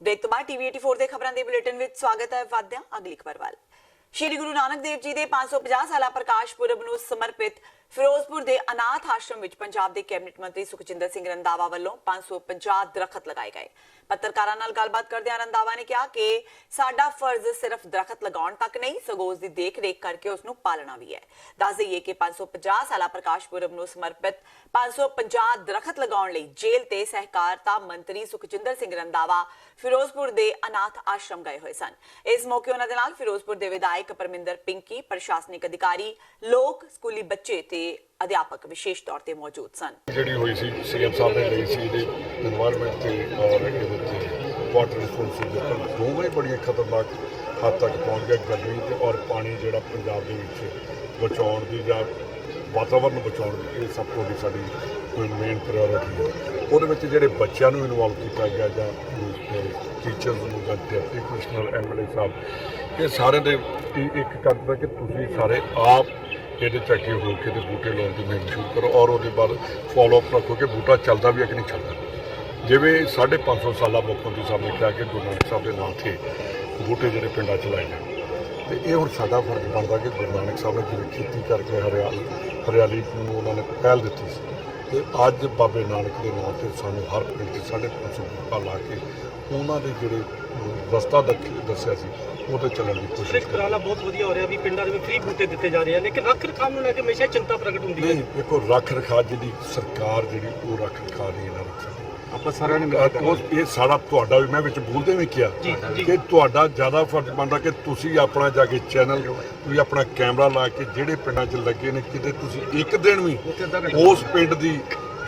B: ਬ੍ਰੇਕ ਤੋਂ ਬਾਅਦ ਟੀਵੀ 84 ਦੇ ਖਬਰਾਂ ਦੇ ਬੁਲੇਟਿਨ ਵਿੱਚ ਸਵਾਗਤ ਹੈ। ਵਾਦਿਆਂ ਅਗਲੀ ਖਬਰ ਵੱਲ। ਸ਼੍ਰੀ ਗੁਰੂ ਨਾਨਕ ਦੇਵ ਜੀ ਦੇ 550 ਸਾਲਾ ਪ੍ਰਕਾਸ਼ ਪੁਰਬ ਨੂੰ ਸਮਰਪਿਤ ਫਿਰੋਜ਼ਪੁਰ ਦੇ ਅਨਾਥ ਆਸ਼ਰਮ ਵਿੱਚ ਪੰਜਾਬ ਦੇ ਕੈਬਨਿਟ ਮੰਤਰੀ ਸੁਖਜਿੰਦਰ ਸਿੰਘ ਰੰਧਾਵਾ ਵੱਲੋਂ 550 ਦਰਖਤ ਲਗਾਏ ਗਏ। ਪੱਤਰਕਾਰਾਂ ਨਾਲ ਗੱਲਬਾਤ ਕਰਦਿਆਂ ਰੰਧਾਵਾ ਨੇ ਕਿਹਾ ਕਿ ਸਾਡਾ ਫਰਜ਼ ਸਿਰਫ ਦਰਖਤ ਲਗਾਉਣ ਤੱਕ ਨਹੀਂ, ਸਗੋਂ ਉਸ ਦੀ ਦੇਖ-ਰੇਖ ਕਰਕੇ ਉਸ ਨੂੰ ਪਾਲਣਾ ਵੀ ਹੈ। ਦੱਸ ਦਈਏ ਕਿ 550 ਸਾਲਾ ਪ੍ਰਕਾਸ਼ ਪੁਰਬ ਨੂੰ ਸਮਰਪਿਤ 550 ਦਰਖਤ ਲਗਾਉਣ ਲਈ ਜੇਲ੍ਹ ਤੇ ਸਹਿਕਾਰਤਾ ਮੰਤਰੀ ਸੁਖਜਿੰਦਰ ਸਿੰਘ ਰੰਧਾਵਾ ਫਿਰੋਜ਼ਪੁਰ ਦੇ ਅਨਾਥ ਆਸ਼ਰਮ ਗਏ ਹੋਏ ਸਨ। ਇਸ ਮੌਕੇ ਉਹਨਾਂ ਦੇ ਨਾਲ ਫਿਰੋਜ਼ਪੁਰ ਦੇ ਵਿਧਾਇਕ ਪਰਮਿੰਦਰ ਪਿੰਕੀ, ਪ੍ਰਸ਼ਾਸਨਿਕ ਅਧਿਕਾਰੀ, ਲੋਕ, ਸਕੂਲੀ ਬੱਚੇ ਤੇ ਅਧਿਆਪਕ ਵਿਸ਼ੇਸ਼ ਤੌਰ ਤੇ ਮੌਜੂਦ ਸਨ।
G: ਜਿਹੜੀ ਹੋਈ ਸੀ ਸੀਐਮ ਸਾਹਿਬ ਨੇ ਲਈ ਸੀ ਇਹਦੇ এনवायरमेंट ਤੇ ਔਰ ਇਹਦੇ ਤੇ ਵਾਟਰ ਰਿਸੋਰਸਿਸ ਦੇ ਉੱਪਰ ਦੋਵੇਂ ਬੜੀਆਂ ਖਤਰਨਾਕ ਹੱਦ ਤੱਕ ਪਹੁੰਚ ਗਏ। ਗਰਮੀ ਤੇ ਔਰ ਪਾਣੀ ਜਿਹੜਾ ਪੰਜਾਬ ਦੇ ਵਿੱਚ ਬਚਾਉਣ ਦੀ ਜਾਂ ਵਾਤਾਵਰਨ ਨੂੰ ਬਚਾਉਣ ਦੀ ਇਹ ਸਭ ਤੋਂ ਵੱਡੀ ਸਾਡੀ ਕੋਈ ਮੇਨ ਪ੍ਰਾਇਓਰਿਟੀ ਹੈ। ਉਹਦੇ ਵਿੱਚ ਜਿਹੜੇ ਬੱਚਿਆਂ ਨੂੰ ਇਨਵੋਲਵ ਕੀਤਾ ਗਿਆ ਜਾਂ ਟੀਚਰਸ ਨੂੰ ਜਾਂ ਡਿਪਟੀ ਕਮਿਸ਼ਨਰ ਐਮਐਲਏ ਸਾਹਿਬ, ਇਹ ਸਾਰਿਆਂ ਦੇ ਇੱਕ ਕਰਦਾ ਕਿ ਤੁਸੀਂ ਸਾਰੇ ਆਪ ਇਹਦੇ ਚ ਅੱਗੇ ਹੋ ਕੇ ਤੇ ਬੂਟੇ ਲਾਉਣ ਦੀ ਮੁਹਿੰਮ ਸ਼ੁਰੂ ਕਰੋ ਔਰ ਉਹਦੇ ਬਾਅਦ ਫੋਲੋ ਅਪ ਰੱਖੋ ਕਿ ਬੂਟਾ ਚੱਲਦਾ ਵੀ ਹੈ ਕਿ ਨਹੀਂ ਚੱਲਦਾ। ਜਿਵੇਂ 550 ਸਾਲਾ ਮੁੱਖ ਮੰਤਰੀ ਸਾਹਿਬ ਨੇ ਕਿਹਾ ਕਿ ਗੁਰੂ ਨਾਨਕ ਸਾਹਿਬ ਦੇ ਨਾਂ 'ਤੇ ਬੂਟੇ ਜਿਹੜੇ ਪਿੰਡਾਂ 'ਚ ਲਾਏ ਜਾਣ, ਤੇ ਇਹ ਹੁਣ ਸਾਡਾ ਫਰਜ਼ ਬਣਦਾ ਕਿ ਗੁਰੂ ਨਾਨਕ ਸਾਹਿਬ ਨੇ ਜਿਵੇਂ ਖੇਤੀ ਕਰਕੇ ਹਰਿਆਲੀ ਨੂੰ ਉਹਨਾਂ ਨੇ ਪਹਿਲ ਦਿੱਤੀ ਸੀ, ਤੇ ਅੱਜ ਬਾਬੇ ਨਾਨਕ ਦੇ ਨਾਂ 'ਤੇ ਸਾਨੂੰ ਹਰ ਪਿੰਡ 'ਚ 550 ਬੂਟਾ ਲਾ ਕੇ ਉਹਨਾਂ ਦੇ ਜਿਹੜੇ ਰਸਤਾ ਦੱਸਿਆ ਸੀ ਉਹਦੇ ਚੱਲਣ ਦੀ ਕੋਸ਼ਿਸ਼ ਕਰਾਂਗੇ।
H: ਉਪਰਾਲਾ ਬਹੁਤ ਵਧੀਆ ਹੋ ਰਿਹਾ ਵੀ ਪਿੰਡਾਂ ਦੇ ਵਿੱਚ ਫ੍ਰੀ ਬੂਟੇ ਦਿੱਤੇ ਜਾ ਰਹੇ ਹਨ, ਲੇਕਿਨ ਰੱਖ ਰਖਾਵ ਨੂੰ ਲੈ ਕੇ ਹਮੇਸ਼ਾ ਚਿੰਤਾ ਪ੍ਰਗਟ ਹੁੰਦੀ ਹੈ।
G: ਨਹੀਂ, ਦੇਖੋ ਰੱਖ ਰਖਾਅ ਜਿਹੜੀ ਸਰਕਾਰ ਜਿਹੜੀ ਉਹ ਰੱਖ ਰਖਾਅ ਨਹੀਂ ਇਹਨਾਂ ਰੱਖ ਸਕਦੀ।
H: ਆਪਾਂ ਸਾਰਿਆਂ ਨੇ
G: ਇਹ ਸਾਡਾ ਤੁਹਾਡਾ ਵੀ, ਮੈਂ ਵਿੱਚ ਬੋਲਦੇ ਵੀ ਕਿਹਾ ਕਿ ਤੁਹਾਡਾ ਜ਼ਿਆਦਾ ਫਰਜ਼ ਬਣਦਾ ਕਿ ਤੁਸੀਂ ਆਪਣਾ ਜਾ ਕੇ ਚੈਨਲ ਵੀ ਆਪਣਾ ਕੈਮਰਾ ਲਾ ਕੇ ਜਿਹੜੇ ਪਿੰਡਾਂ 'ਚ ਲੱਗੇ ਨੇ ਕਿਤੇ ਤੁਸੀਂ ਇੱਕ ਦਿਨ ਵੀ ਉਸ ਪਿੰਡ ਦੀ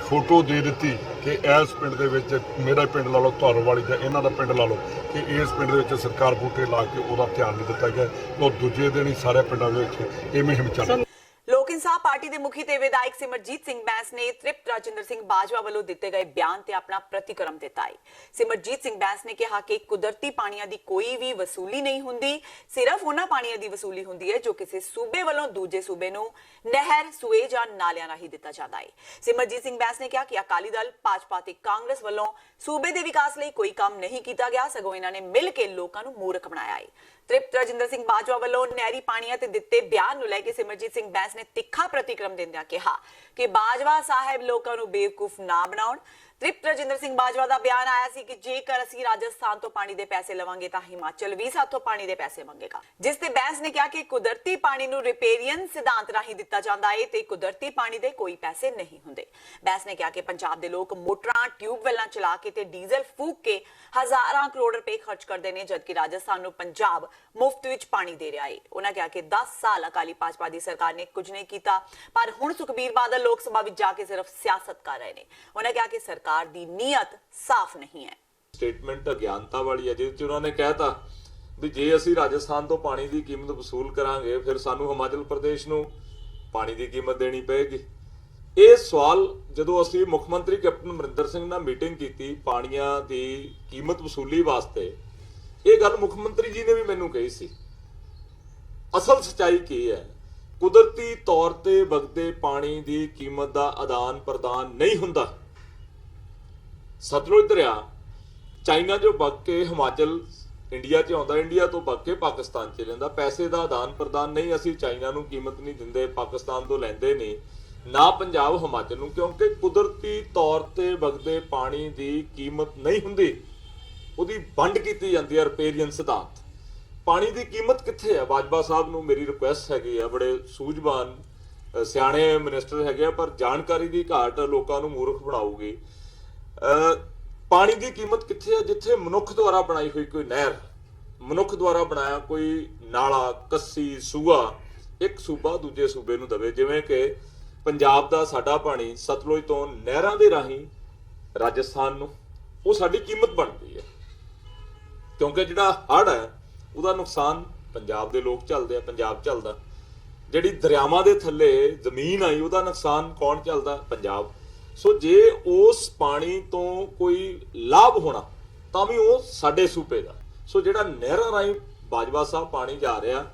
G: ਫੋਟੋ ਦੇ ਦਿੱਤੀ ਕਿ ਇਸ ਪਿੰਡ ਦੇ ਵਿੱਚ ਮੇਰਾ ਪਿੰਡ ਲਾ ਲਓ, ਧੌਰ ਵਾਲੀ ਜਾਂ ਇਹਨਾਂ ਦਾ ਪਿੰਡ ਲਾ ਲਓ, ਕਿ ਇਸ ਪਿੰਡ ਦੇ ਵਿੱਚ ਸਰਕਾਰ ਬੂਟੇ ਲਾ ਕੇ ਉਹਦਾ ਧਿਆਨ ਨਹੀਂ ਦਿੱਤਾ ਗਿਆ, ਉਹ ਦੂਜੇ ਦਿਨ ਹੀ ਸਾਰੇ ਪਿੰਡਾਂ ਦੇ ਵਿੱਚ ਇਹ ਮੁਹਿੰਮ ਚੱਲ।
B: ਲੋਕ ਇਨਸਾਫ ਪਾਰਟੀ ਦੇ ਮੁਖੀ ਤੇ ਵਿਧਾਇਕ ਸਿਮਰਜੀਤ ਸਿੰਘ ਬੈਂਸ ਨੇ ਤ੍ਰਿਪਤ ਰਾਜਿੰਦਰ ਸਿੰਘ ਬਾਜਵਾ ਵੱਲੋਂ ਦਿੱਤੇ ਗਏ ਬਿਆਨ ਤੇ ਆਪਣਾ ਪ੍ਰਤੀਕਰਮ ਦਿੱਤਾ ਹੈ। ਸਿਮਰਜੀਤ ਸਿੰਘ ਬੈਂਸ ਨੇ ਕਿਹਾ ਕਿ ਕੁਦਰਤੀ ਪਾਣੀਆਂ ਦੀ ਕੋਈ ਵੀ ਵਸੂਲੀ ਨਹੀਂ ਹੁੰਦੀ, ਸਿਰਫ ਉਹਨਾਂ ਪਾਣੀਆਂ ਦੀ ਵਸੂਲੀ ਹੁੰਦੀ ਹੈ ਜੋ ਕਿਸੇ ਸੂਬੇ ਵੱਲੋਂ ਦੂਜੇ ਸੂਬੇ ਨੂੰ ਨਹਿਰ, ਸੂਏ ਜਾਂ ਨਾਲਿਆਂ ਰਾਹੀਂ ਦਿੱਤਾ ਜਾਂਦਾ ਹੈ। ਸਿਮਰਜੀਤ ਸਿੰਘ ਬੈਂਸ ਨੇ ਕਿਹਾ ਕਿ ਅਕਾਲੀ ਦਲ, ਭਾਜਪਾ ਤੇ ਕਾਂਗਰਸ ਵੱਲੋਂ ਸੂਬੇ ਦੇ ਵਿਕਾਸ ਲਈ ਕੋਈ ਕੰਮ ਨਹੀਂ ਕੀਤਾ ਗਿਆ, ਸਗੋਂ ਇਹਨਾਂ ਨੇ ਮਿਲ ਕੇ ਲੋਕਾਂ ਨੂੰ ਮੂਰਖ ਬਣਾਇਆ ਹੈ। ਤ੍ਰਿਪਤ ਰਾਜਿੰਦਰ ਸਿੰਘ ਬਾਜਵਾ ਵੱਲੋਂ ਨਹਿਰੀ ਪਾਣੀਆਂ ਤੇ ਦਿੱਤੇ ਬਿਆਨ ਨੂੰ ਲੈ ਕੇ ਸਿਮਰਜੀਤ ਸਿੰਘ ਬੈਂਸ ਨੇ ਤਿੱਖਾ ਪ੍ਰਤੀਕਰਮ ਦਿੰਦਿਆਂ ਕਿਹਾ ਕਿ ਬਾਜਵਾ ਸਾਹਿਬ ਲੋਕਾਂ ਨੂੰ ਬੇਵਕੂਫ ਨਾ ਬਣਾਉਣ। ਤ੍ਰਿਪਤ ਰਾਜਿੰਦਰ ਸਿੰਘ ਬਾਜਵਾ ਦਾ ਬਿਆਨ ਆਇਆ ਸੀ ਕਿ ਜੇਕਰ ਅਸੀਂ ਰਾਜਸਥਾਨ ਤੋਂ ਪਾਣੀ ਦੇ ਪੈਸੇ ਲਵਾਂਗੇ ਤਾਂ ਹਿਮਾਚਲ ਵੀ ਸਾਥੋਂ ਪਾਣੀ ਦੇ ਪੈਸੇ ਮੰਗੇਗਾ, ਜਿਸ ਤੇ ਬੈਂਸ ਨੇ ਕਿਹਾ ਕਿ ਕੁਦਰਤੀ ਪਾਣੀ ਨੂੰ ਰਿਪੇਰੀਅਨ ਸਿਧਾਂਤ ਰਾਹੀਂ ਦਿੱਤਾ ਜਾਂਦਾ ਹੈ ਤੇ ਕੁਦਰਤੀ ਪਾਣੀ ਦੇ ਕੋਈ ਪੈਸੇ ਨਹੀਂ ਹੁੰਦੇ। ਬੈਂਸ ਨੇ ਕਿਹਾ ਕਿ ਪੰਜਾਬ ਦੇ ਲੋਕ ਮੋਟਰਾਂ, ਟਿਊਬਵੈਲਾਂ ਚਲਾ ਕੇ ਤੇ ਡੀਜ਼ਲ ਫੂਕ ਕੇ ਹਜ਼ਾਰਾਂ ਕਰੋੜ ਰੁਪਏ ਖਰਚ ਕਰਦੇ ਨੇ, ਜਦਕਿ ਰਾਜਸਥਾਨ ਨੂੰ ਪੰਜਾਬ ਮੁਫਤ ਵਿੱਚ ਪਾਣੀ ਦੇ ਰਿਹਾ ਹੈ। ਉਹਨਾਂ ਕਿਹਾ ਕਿ 10 ਸਾਲ ਅਕਾਲੀ ਭਾਜਪਾ ਦੀ ਸਰਕਾਰ ਨੇ ਕੁਝ ਨਹੀਂ ਕੀਤਾ, ਪਰ ਹੁਣ ਸੁਖਬੀਰ ਬਾਦਲ ਲੋਕ ਸਭਾ ਵਿੱਚ ਜਾ ਕੇ ਸਿਰਫ ਸਿਆਸਤ ਕਰ ਰਹੇ ਨੇ। ਉਹਨਾਂ ਕਿਹਾ ਕਿ ਸਰਕਾਰ ਦੀ ਨੀਅਤ ਸਾਫ਼ ਨਹੀਂ ਹੈ।
I: ਸਟੇਟਮੈਂਟ ਅਗਿਆਨਤਾ ਵਾਲੀ ਹੈ, ਜਿਹਦੇ ਚ ਉਹਨਾਂ ਨੇ ਕਹਿਤਾ ਵੀ ਜੇ ਅਸੀਂ ਰਾਜਸਥਾਨ ਤੋਂ ਪਾਣੀ ਦੀ ਕੀਮਤ ਵਸੂਲ ਕਰਾਂਗੇ ਫਿਰ ਸਾਨੂੰ ਹਿਮਾਚਲ ਪ੍ਰਦੇਸ਼ ਨੂੰ ਪਾਣੀ ਦੀ ਕੀਮਤ ਦੇਣੀ ਪਏਗੀ। ਇਹ ਸਵਾਲ ਜਦੋਂ ਅਸੀਂ ਮੁੱਖ ਮੰਤਰੀ ਕੈਪਟਨ ਅਮਰਿੰਦਰ ਸਿੰਘ ਨਾਲ ਮੀਟਿੰਗ ਕੀਤੀ ਪਾਣੀਆਂ ਦੀ ਕੀਮਤ ਵਸੂਲੀ ਵਾਸਤੇ, ਇਹ ਗੱਲ ਮੁੱਖ ਮੰਤਰੀ ਜੀ ਨੇ ਵੀ ਮੈਨੂੰ ਕਹੀ ਸੀ। ਅਸਲ ਸੱਚਾਈ ਕੀ ਹੈ? ਕੁਦਰਤੀ ਤੌਰ ਤੇ ਵਗਦੇ ਪਾਣੀ ਦੀ ਕੀਮਤ ਦਾ ਆਦਾਨ ਪ੍ਰਦਾਨ ਨਹੀਂ ਹੁੰਦਾ। ਸਤਲੁਜ ਦਰਿਆ ਚਾਈਨਾ ਚੋਂ ਵਗ ਕੇ ਹਿਮਾਚਲ ਇੰਡੀਆ 'ਚ ਆਉਂਦਾ, ਇੰਡੀਆ ਤੋਂ ਵਗ ਕੇ ਪਾਕਿਸਤਾਨ 'ਚ ਜਾਂਦਾ। ਪੈਸੇ ਦਾ ਆਦਾਨ ਪ੍ਰਦਾਨ ਨਹੀਂ, ਅਸੀਂ ਚਾਈਨਾ ਨੂੰ ਕੀਮਤ ਨਹੀਂ ਦਿੰਦੇ, ਪਾਕਿਸਤਾਨ ਤੋਂ ਲੈਂਦੇ ਨਹੀਂ, ਨਾ ਪੰਜਾਬ ਹਿਮਾਚਲ ਨੂੰ, ਕਿਉਂਕਿ ਕੁਦਰਤੀ ਤੌਰ ਤੇ ਵਗਦੇ ਪਾਣੀ ਦੀ ਕੀਮਤ ਨਹੀਂ ਹੁੰਦੀ, ਉਹਦੀ ਵੰਡ ਕੀਤੀ ਜਾਂਦੀ ਹੈ ਰਿਪੇਰੀਅਨ ਸਿਧਾਂਤ। ਪਾਣੀ ਦੀ ਕੀਮਤ ਕਿੱਥੇ ਹੈ? ਬਾਜਵਾ ਸਾਹਿਬ ਨੂੰ ਮੇਰੀ ਰਿਕੁਐਸਟ ਹੈਗੀ ਆ, ਬੜੇ ਸੂਝਵਾਨ ਸਿਆਣੇ ਮਿਨਿਸਟਰ ਹੈਗੇ ਆ, ਪਰ ਜਾਣਕਾਰੀ ਦੀ ਘਾਟ ਲੋਕਾਂ ਨੂੰ ਮੂਰਖ ਬਣਾਊਗੀ। ਪਾਣੀ ਦੀ ਕੀਮਤ ਕਿੱਥੇ ਹੈ? ਜਿੱਥੇ ਮਨੁੱਖ ਦੁਆਰਾ ਬਣਾਈ ਹੋਈ ਕੋਈ ਨਹਿਰ, ਮਨੁੱਖ ਦੁਆਰਾ ਬਣਾਇਆ ਕੋਈ ਨਾਲਾ, ਕੱਸੀ, ਸੂਆ ਇੱਕ ਸੂਬਾ ਦੂਜੇ ਸੂਬੇ ਨੂੰ ਦਵੇ। ਜਿਵੇਂ ਕਿ ਪੰਜਾਬ ਦਾ ਸਾਡਾ ਪਾਣੀ ਸਤਲੁਜ ਤੋਂ ਨਹਿਰਾਂ ਦੇ ਰਾਹੀਂ ਰਾਜਸਥਾਨ ਨੂੰ, ਉਹ ਸਾਡੀ ਕੀਮਤ ਬਣਦੀ ਹੈ, ਕਿਉਂਕਿ ਜਿਹੜਾ ਹੜ੍ਹ ਹੈ ਉਹਦਾ ਨੁਕਸਾਨ ਪੰਜਾਬ ਦੇ ਲੋਕ ਝੱਲਦੇ ਆ, ਪੰਜਾਬ ਝੱਲਦਾ। ਜਿਹੜੀ ਦਰਿਆਵਾਂ ਦੇ ਥੱਲੇ ਜ਼ਮੀਨ ਆਈ ਉਹਦਾ ਨੁਕਸਾਨ ਕੌਣ ਝੱਲਦਾ? ਪੰਜਾਬ। ਸੋ ਜੇ ਉਸ ਪਾਣੀ ਤੋਂ ਕੋਈ ਲਾਭ ਹੋਣਾ ਤਾਂ ਵੀ ਉਹ ਸਾਡੇ ਸੂਬੇ ਦਾ। ਸੋ ਜਿਹੜਾ ਨਹਿਰਾਂ ਰਾਹੀਂ ਬਾਜਵਾ ਸਾਹਿਬ ਪਾਣੀ ਜਾ ਰਿਹਾ,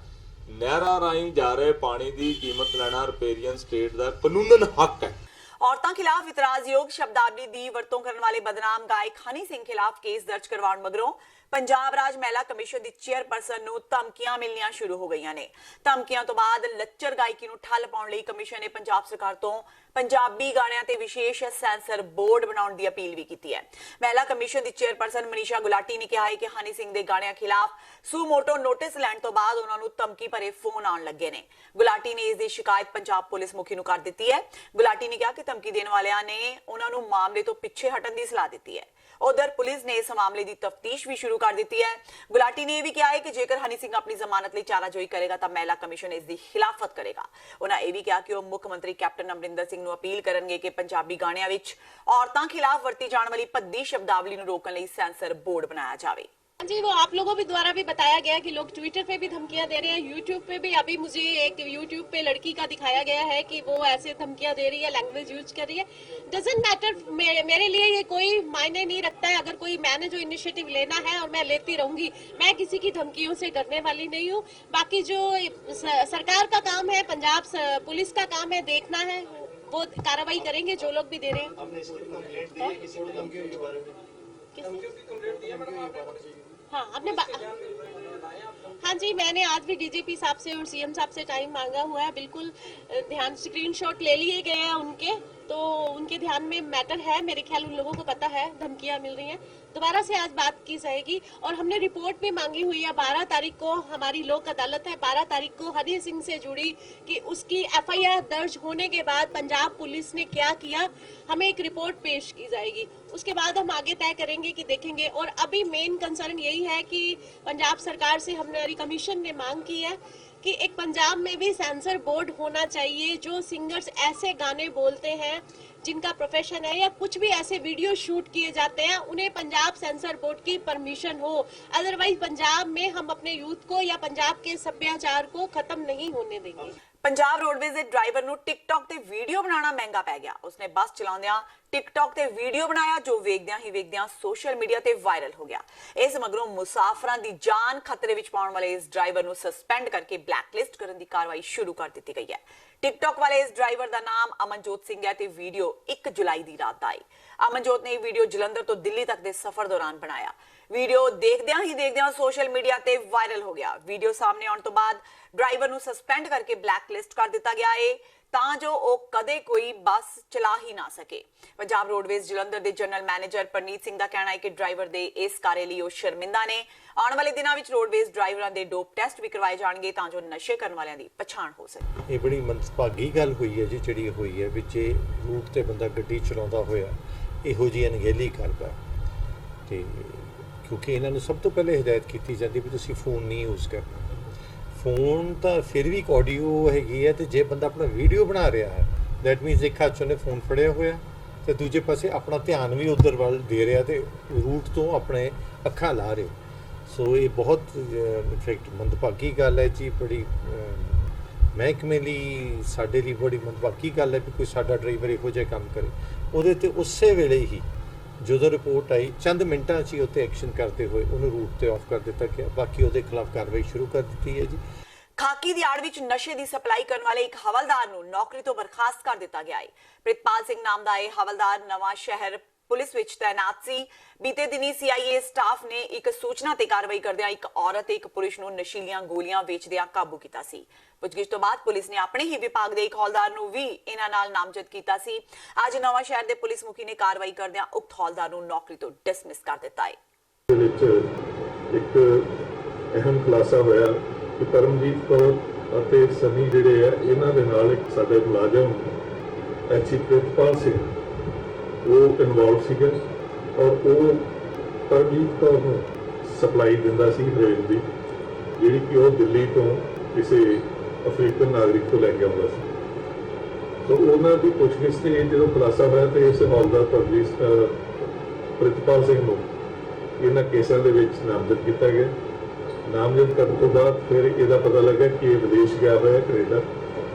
I: ਨਹਿਰਾਂ ਰਾਹੀਂ ਜਾ ਰਹੇ ਪਾਣੀ ਦੀ ਕੀਮਤ ਲੈਣਾ ਰਿਪੇਰੀਅਨ ਸਟੇਟ ਦਾ ਕਾਨੂੰਨਨ ਹੱਕ ਹੈ।
B: ਔਰਤਾਂ ਖਿਲਾਫ ਇਤਰਾਜ਼ਯੋਗ ਸ਼ਬਦਾਵਲੀ ਦੀ ਵਰਤੋਂ ਕਰਨ ਵਾਲੇ ਬਦਨਾਮ ਗਾਇਕ ਹਨੀ ਸਿੰਘ ਖਿਲਾਫ ਕੇਸ ਦਰਜ ਕਰਵਾਉਣ ਮਗਰੋਂ ਪੰਜਾਬ ਰਾਜ ਮਹਿਲਾ ਕਮਿਸ਼ਨ ਦੀ ਚੇਅਰਪਰਸਨ ਨੂੰ ਧਮਕੀਆਂ ਮਿਲਣੀਆਂ ਸ਼ੁਰੂ ਹੋ ਗਈਆਂ ਨੇ। ਧਮਕੀਆਂ ਤੋਂ ਬਾਅਦ ਲੱਚਰ ਗਾਇਕੀ ਨੂੰ ਠੱਲ ਪਾਉਣ ਲਈ ਕਮਿਸ਼ਨ ਨੇ ਪੰਜਾਬ ਸਰਕਾਰ ਤੋਂ ਪੰਜਾਬੀ ਗਾਣਿਆਂ ਤੇ ਵਿਸ਼ੇਸ਼ ਸੈਂਸਰ ਬੋਰਡ ਬਣਾਉਣ ਦੀ ਅਪੀਲ ਵੀ ਕੀਤੀ ਹੈ। ਮਹਿਲਾ ਕਮਿਸ਼ਨ ਦੀ ਚੇਅਰਪਰਸਨ ਮਨੀਸ਼ਾ ਗੁਲਾਟੀ ਨੇ ਕਿਹਾ ਹੈ ਕਿ ਹਨੀ ਸਿੰਘ ਦੇ ਗਾਣਿਆਂ ਖਿਲਾਫ ਸੂਮੋਟੋ ਨੋਟਿਸ ਲੈਣ ਤੋਂ ਬਾਅਦ ਉਹਨਾਂ ਨੂੰ ਧਮਕੀ ਭਰੇ ਫੋਨ ਆਉਣ ਲੱਗੇ ਨੇ। ਗੁਲਾਟੀ ਨੇ ਇਸ ਦੀ ਸ਼ਿਕਾਇਤ ਪੰਜਾਬ ਪੁਲਿਸ ਮੁਖੀ ਨੂੰ ਕਰ ਦਿੱਤੀ ਹੈ। ਗੁਲਾਟੀ ਨੇ ਕਿਹਾ ਕਿ ਧਮਕੀ ਦੇਣ ਵਾਲਿਆਂ ਨੇ ਉਹਨਾਂ ਨੂੰ ਮਾਮਲੇ ਤੋਂ ਪਿੱਛੇ ਹਟਣ ਦੀ ਸਲਾਹ ਦਿੱਤੀ ਹੈ। उधर पुलिस ने इस मामले की तफ्तीश भी शुरू कर दी है। गुलाटी ने यह भी कहा है कि जेकर हनी सिंह अपनी जमानत लिए चाराजोई करेगा तो महिला कमिशन इसकी खिलाफत करेगा। उन्होंने यह भी कहा कि वह मुख्य मंत्री कैप्टन अमरिंदर सिंह को अपील करेंगे कि पंजाबी गाणियां विच औरतां खिलाफ वरती जाने वाली भद्दी शब्दावली को रोकने लिए सेंसर बोर्ड बनाया जाए।
J: जी, वो आप लोगों भी द्वारा भी बताया गया कि लोग ट्विटर पे भी धमकियां दे रहे हैं, यूट्यूब पे भी। अभी मुझे एक यूट्यूब पे लड़की का दिखाया गया है कि वो ऐसे धमकियां दे रही है, लैंग्वेज यूज कर रही है। डजंट मैटर, मेरे लिए ये कोई मायने नहीं रखता है। अगर कोई मैंने जो इनिशिएटिव लेना है और मैं लेती रहूंगी, मैं किसी की धमकियों से डरने वाली नहीं हूँ। बाकी जो सरकार का काम है, पंजाब पुलिस का काम है, देखना है, वो कार्रवाई करेंगे जो लोग भी दे रहे हैं। हाँ, आपने हाँ जी, मैंने आज भी डीजीपी साहब से और सीएम साहब से टाइम मांगा हुआ है। बिल्कुल ध्यान, स्क्रीनशॉट ले लिए गए हैं उनके, तो उनके ध्यान में मैटर है। मेरे ख्याल उन लोगों को पता है धमकियां मिल रही हैं। दोबारा से आज बात की जाएगी और हमने रिपोर्ट भी मांगी हुई है। 12 तारीख को हमारी लोक अदालत है। 12 तारीख को हनी सिंह से जुड़ी कि उसकी एफआईआर दर्ज होने के बाद पंजाब पुलिस ने क्या किया, हमें एक रिपोर्ट पेश की जाएगी। उसके बाद हम आगे तय करेंगे कि देखेंगे। और अभी मेन कंसर्न यही है कि पंजाब सरकार से हमारी कमीशन ने मांग की है कि एक पंजाब में भी सेंसर बोर्ड होना चाहिए। जो सिंगर्स ऐसे गाने बोलते हैं जिनका प्रोफेशन है या कुछ भी ऐसे वीडियो शूट किए जाते हैं, उन्हें पंजाब सेंसर बोर्ड की परमिशन हो। अदरवाइज पंजाब में हम अपने यूथ को या पंजाब के सभ्याचार को खत्म नहीं होने देंगे।
B: पंजाब रोडवेज के ड्राइवर ਨੂੰ ਟਿਕਟੌਕ ਤੇ ਵੀਡੀਓ ਬਣਾਉਣਾ ਮਹਿੰਗਾ ਪੈ ਗਿਆ। ਉਸਨੇ ਬੱਸ ਚਲਾਉਂਦਿਆਂ ਟਿਕਟੌਕ ਤੇ ਵੀਡੀਓ ਬਣਾਇਆ ਜੋ ਵੇਖਦਿਆਂ ਹੀ ਵੇਖਦਿਆਂ ਸੋਸ਼ਲ ਮੀਡੀਆ ਤੇ ਵਾਇਰਲ ਹੋ ਗਿਆ। ਇਸ ਮਗਰੋਂ ਮੁਸਾਫਰਾਂ ਦੀ ਜਾਨ ਖਤਰੇ ਵਿੱਚ ਪਾਉਣ ਵਾਲੇ ਇਸ ਡਰਾਈਵਰ ਨੂੰ ਸਸਪੈਂਡ ਕਰਕੇ ਬਲੈਕਲਿਸਟ ਕਰਨ ਦੀ ਕਾਰਵਾਈ ਸ਼ੁਰੂ ਕਰ ਦਿੱਤੀ ਗਈ ਹੈ। ਟਿਕਟੌਕ ਵਾਲੇ ਇਸ ਡਰਾਈਵਰ ਦਾ ਨਾਮ ਅਮਨਜੋਤ ਸਿੰਘ ਹੈ ਤੇ ਵੀਡੀਓ 1 ਜੁਲਾਈ ਦੀ ਰਾਤ ਦਾ ਹੈ। ਅਮਨਜੋਤ ਨੇ ਇਹ ਵੀਡੀਓ ਜਲੰਧਰ ਤੋਂ ਦਿੱਲੀ ਤੱਕ ਦੇ ਸਫ਼ਰ ਦੌਰਾਨ ਬਣਾਇਆ। ਵੀਡੀਓ ਦੇਖਦਿਆਂ ਹੀ ਦੇਖਦਿਆਂ ਸੋਸ਼ਲ ਮੀਡੀਆ ਤੇ ਵਾਇਰਲ ਹੋ ਗਿਆ। ਵੀਡੀਓ ਸਾਹਮਣੇ ਆਉਣ ਤੋਂ ਬਾਅਦ ਡਰਾਈਵਰ ਨੂੰ ਸਸਪੈਂਡ ਕਰਕੇ ਬਲੈਕਲਿਸਟ ਕਰ ਦਿੱਤਾ ਗਿਆ ਹੈ ਤਾਂ ਜੋ ਉਹ ਕਦੇ ਕੋਈ ਬੱਸ ਚਲਾ ਹੀ ਨਾ ਸਕੇ। ਪੰਜਾਬ ਰੋਡਵੇਜ਼ ਜਲੰਧਰ ਦੇ ਜਨਰਲ ਮੈਨੇਜਰ ਪਰਨੀਤ ਸਿੰਘ ਦਾ ਕਹਿਣਾ ਹੈ ਕਿ ਡਰਾਈਵਰ ਦੇ ਇਸ ਕਾਰੇ ਲਈ ਉਹ ਸ਼ਰਮਿੰਦਾ ਨੇ। ਆਉਣ ਵਾਲੇ ਦਿਨਾਂ ਵਿੱਚ ਰੋਡਵੇਜ਼ ਡਰਾਈਵਰਾਂ ਦੇ ਡੋਪ ਟੈਸਟ ਵੀ ਕਰਵਾਏ ਜਾਣਗੇ ਤਾਂ ਜੋ ਨਸ਼ੇ ਕਰਨ ਵਾਲਿਆਂ ਦੀ ਪਛਾਣ ਹੋ ਸਕੇ।
K: ਇਹ ਬੜੀ ਮੰਦਭਾਗੀ ਗੱਲ ਹੋਈ ਹੈ ਜੀ, ਜਿਹੜੀ ਹੋਈ ਹੈ ਵਿੱਚ ਇਹ ਰੂਟ ਤੇ ਬੰਦਾ ਗੱਡੀ ਚਲਾਉਂਦਾ ਹੋਇਆ ਇਹੋ ਜਿਹੀ ਅਣਗਹਿਲੀ ਕਰਦਾ। ਤੇ ਕਿਉਂਕਿ ਇਹਨਾਂ ਨੂੰ ਸਭ ਤੋਂ ਪਹਿਲੇ ਹਦਾਇਤ ਕੀਤੀ ਜਾਂਦੀ ਵੀ ਤੁਸੀਂ ਫੋਨ ਨਹੀਂ ਯੂਜ਼ ਕਰਨਾ। ਫੋਨ ਤਾਂ ਫਿਰ ਵੀ ਇੱਕ ਆਡੀਓ ਹੈਗੀ ਹੈ, ਤੇ ਜੇ ਬੰਦਾ ਆਪਣਾ ਵੀਡੀਓ ਬਣਾ ਰਿਹਾ ਹੈ ਦੈਟ ਮੀਨਸ ਇੱਕ ਹੱਥ 'ਚ ਉਹਨੇ ਫੋਨ ਫੜਿਆ ਹੋਇਆ ਤੇ ਦੂਜੇ ਪਾਸੇ ਆਪਣਾ ਧਿਆਨ ਵੀ ਉੱਧਰ ਵੱਲ ਦੇ ਰਿਹਾ ਤੇ ਰੂਟ ਤੋਂ ਆਪਣੇ ਅੱਖਾਂ ਲਾ ਰਿਹਾ। ਸੋ ਇਹ ਬਹੁਤ ਇਨਫੈਕਟ ਮੰਦਭਾਗੀ ਗੱਲ ਹੈ ਜੀ। ਬੜੀ ਮਹਿਕਮੇ ਲਈ, ਸਾਡੇ ਲਈ ਬੜੀ ਮੰਦਭਾਗੀ ਗੱਲ ਹੈ ਵੀ ਕੋਈ ਸਾਡਾ ਡਰਾਈਵਰ ਇਹੋ ਜਿਹਾ ਕੰਮ ਕਰੇ। ਉਹਦੇ ਤੇ ਉਸੇ ਵੇਲੇ ਹੀ ਜਦੋਂ ਰਿਪੋਰਟ ਆਈ ਚੰਦ ਮਿੰਟਾਂ 'ਚ ਹੀ ਉੱਤੇ ਐਕਸ਼ਨ ਕਰਦੇ ਹੋਏ ਉਹਨੂੰ ਰੂਟ ਤੇ ਆਫ ਕਰ ਦਿੱਤਾ ਗਿਆ। ਬਾਕੀ ਉਹਦੇ ਖਿਲਾਫ ਕਾਰਵਾਈ ਸ਼ੁਰੂ ਕਰ ਦਿੱਤੀ ਹੈ ਜੀ।
B: ਖਾਕੀ ਦੀ ਆੜ ਵਿੱਚ ਨਸ਼ੇ ਦੀ ਸਪਲਾਈ ਕਰਨ ਵਾਲੇ ਇੱਕ ਹਵਲਦਾਰ ਨੂੰ ਨੌਕਰੀ ਤੋਂ ਬਰਖਾਸਤ ਕਰ ਦਿੱਤਾ ਗਿਆ ਹੈ। ਪ੍ਰਿਤਪਾਲ ਸਿੰਘ ਨਾਮ ਦਾ ਇਹ ਹਵਲਦਾਰ ਨਵਾਂ ਸ਼ਹਿਰ ਪੁਲਿਸ ਵਿੱਚ ਤੈਨਾਤ ਸੀ। ਬੀਤੇ ਦਿਨੀ ਸੀਆਈਏ ਸਟਾਫ ਨੇ ਇੱਕ ਸੂਚਨਾ ਤੇ ਕਾਰਵਾਈ ਕਰਦਿਆਂ ਇੱਕ ਔਰਤ ਤੇ ਇੱਕ ਪੁਰਸ਼ ਨੂੰ ਨਸ਼ੀਲੀਆਂ ਗੋਲੀਆਂ ਵੇਚਦਿਆਂ ਕਾਬੂ ਕੀਤਾ ਸੀ। ਪੁੱਛਗਿੱਛ ਤੋਂ ਬਾਅਦ ਪੁਲਿਸ ਨੇ ਆਪਣੇ ਹੀ ਵਿਭਾਗ ਦੇ ਇੱਕ ਹੌਲਦਾਰ ਨੂੰ ਵੀ ਇਹਨਾਂ ਨਾਲ ਨਾਮਜ਼ਦ ਕੀਤਾ ਸੀ। ਅੱਜ ਨਵਾਂ ਸ਼ਹਿਰ ਦੇ ਪੁਲਿਸ ਮੁਖੀ ਨੇ ਕਾਰਵਾਈ ਕਰਦਿਆਂ ਉਕਤ ਹੌਲਦਾਰ ਨੂੰ ਨੌਕਰੀ ਤੋਂ ਡਿਸਮਿਸ ਕਰ ਦਿੱਤਾ ਹੈ।
L: ਵਿੱਚ ਇੱਕ ਅਹਿਮ ਖੁਲਾਸਾ ਹੋਇਆ ਕਿ ਪਰਮਜੀਤ ਕੌਰ ਅਤੇ ਸਨੀ ਜਿਹੜੇ ਆ ਇਹਨਾਂ ਦੇ ਨਾਲ ਇੱਕ ਸਾਡੇ ਮੁਲਾਜ਼ਮ ਐਚੀ ਪ੍ਰਿਤਪਾਲ ਸਿੰਘ ਉਹ ਇਨਵੋਲਵ ਸੀਗੇ ਔਰ ਉਹ ਪਰਮਜੀਤ ਕੌਰ ਨੂੰ ਸਪਲਾਈ ਦਿੰਦਾ ਸੀ ਹੈਰੋਇਨ ਦੀ, ਜਿਹੜੀ ਕਿ ਉਹ ਦਿੱਲੀ ਤੋਂ ਕਿਸੇ ਅਫਰੀਕਨ ਨਾਗਰਿਕ ਤੋਂ ਲੈ ਕੇ ਆਉਂਦਾ ਸੀ। ਸੋ ਉਹਨਾਂ ਦੀ ਪੁੱਛਗਿੱਛ ਤੇ ਜਦੋਂ ਖੁਲਾਸਾ ਹੋਇਆ ਤੇ ਇਸ ਹੌਲਦਾਰ ਪ੍ਰਿਤਪਾਲ ਸਿੰਘ ਨੂੰ ਇਹਨਾਂ ਕੇਸਾਂ ਦੇ ਵਿੱਚ ਨਾਮਜ਼ਦ ਕੀਤਾ ਗਿਆ। ਨਾਮਜ਼ਦ ਕਰਨ ਤੋਂ ਬਾਅਦ ਫਿਰ ਇਹਦਾ ਪਤਾ ਲੱਗਾ ਕਿ ਇਹ ਵਿਦੇਸ਼ ਗਿਆ ਹੋਇਆ ਕੈਨੇਡਾ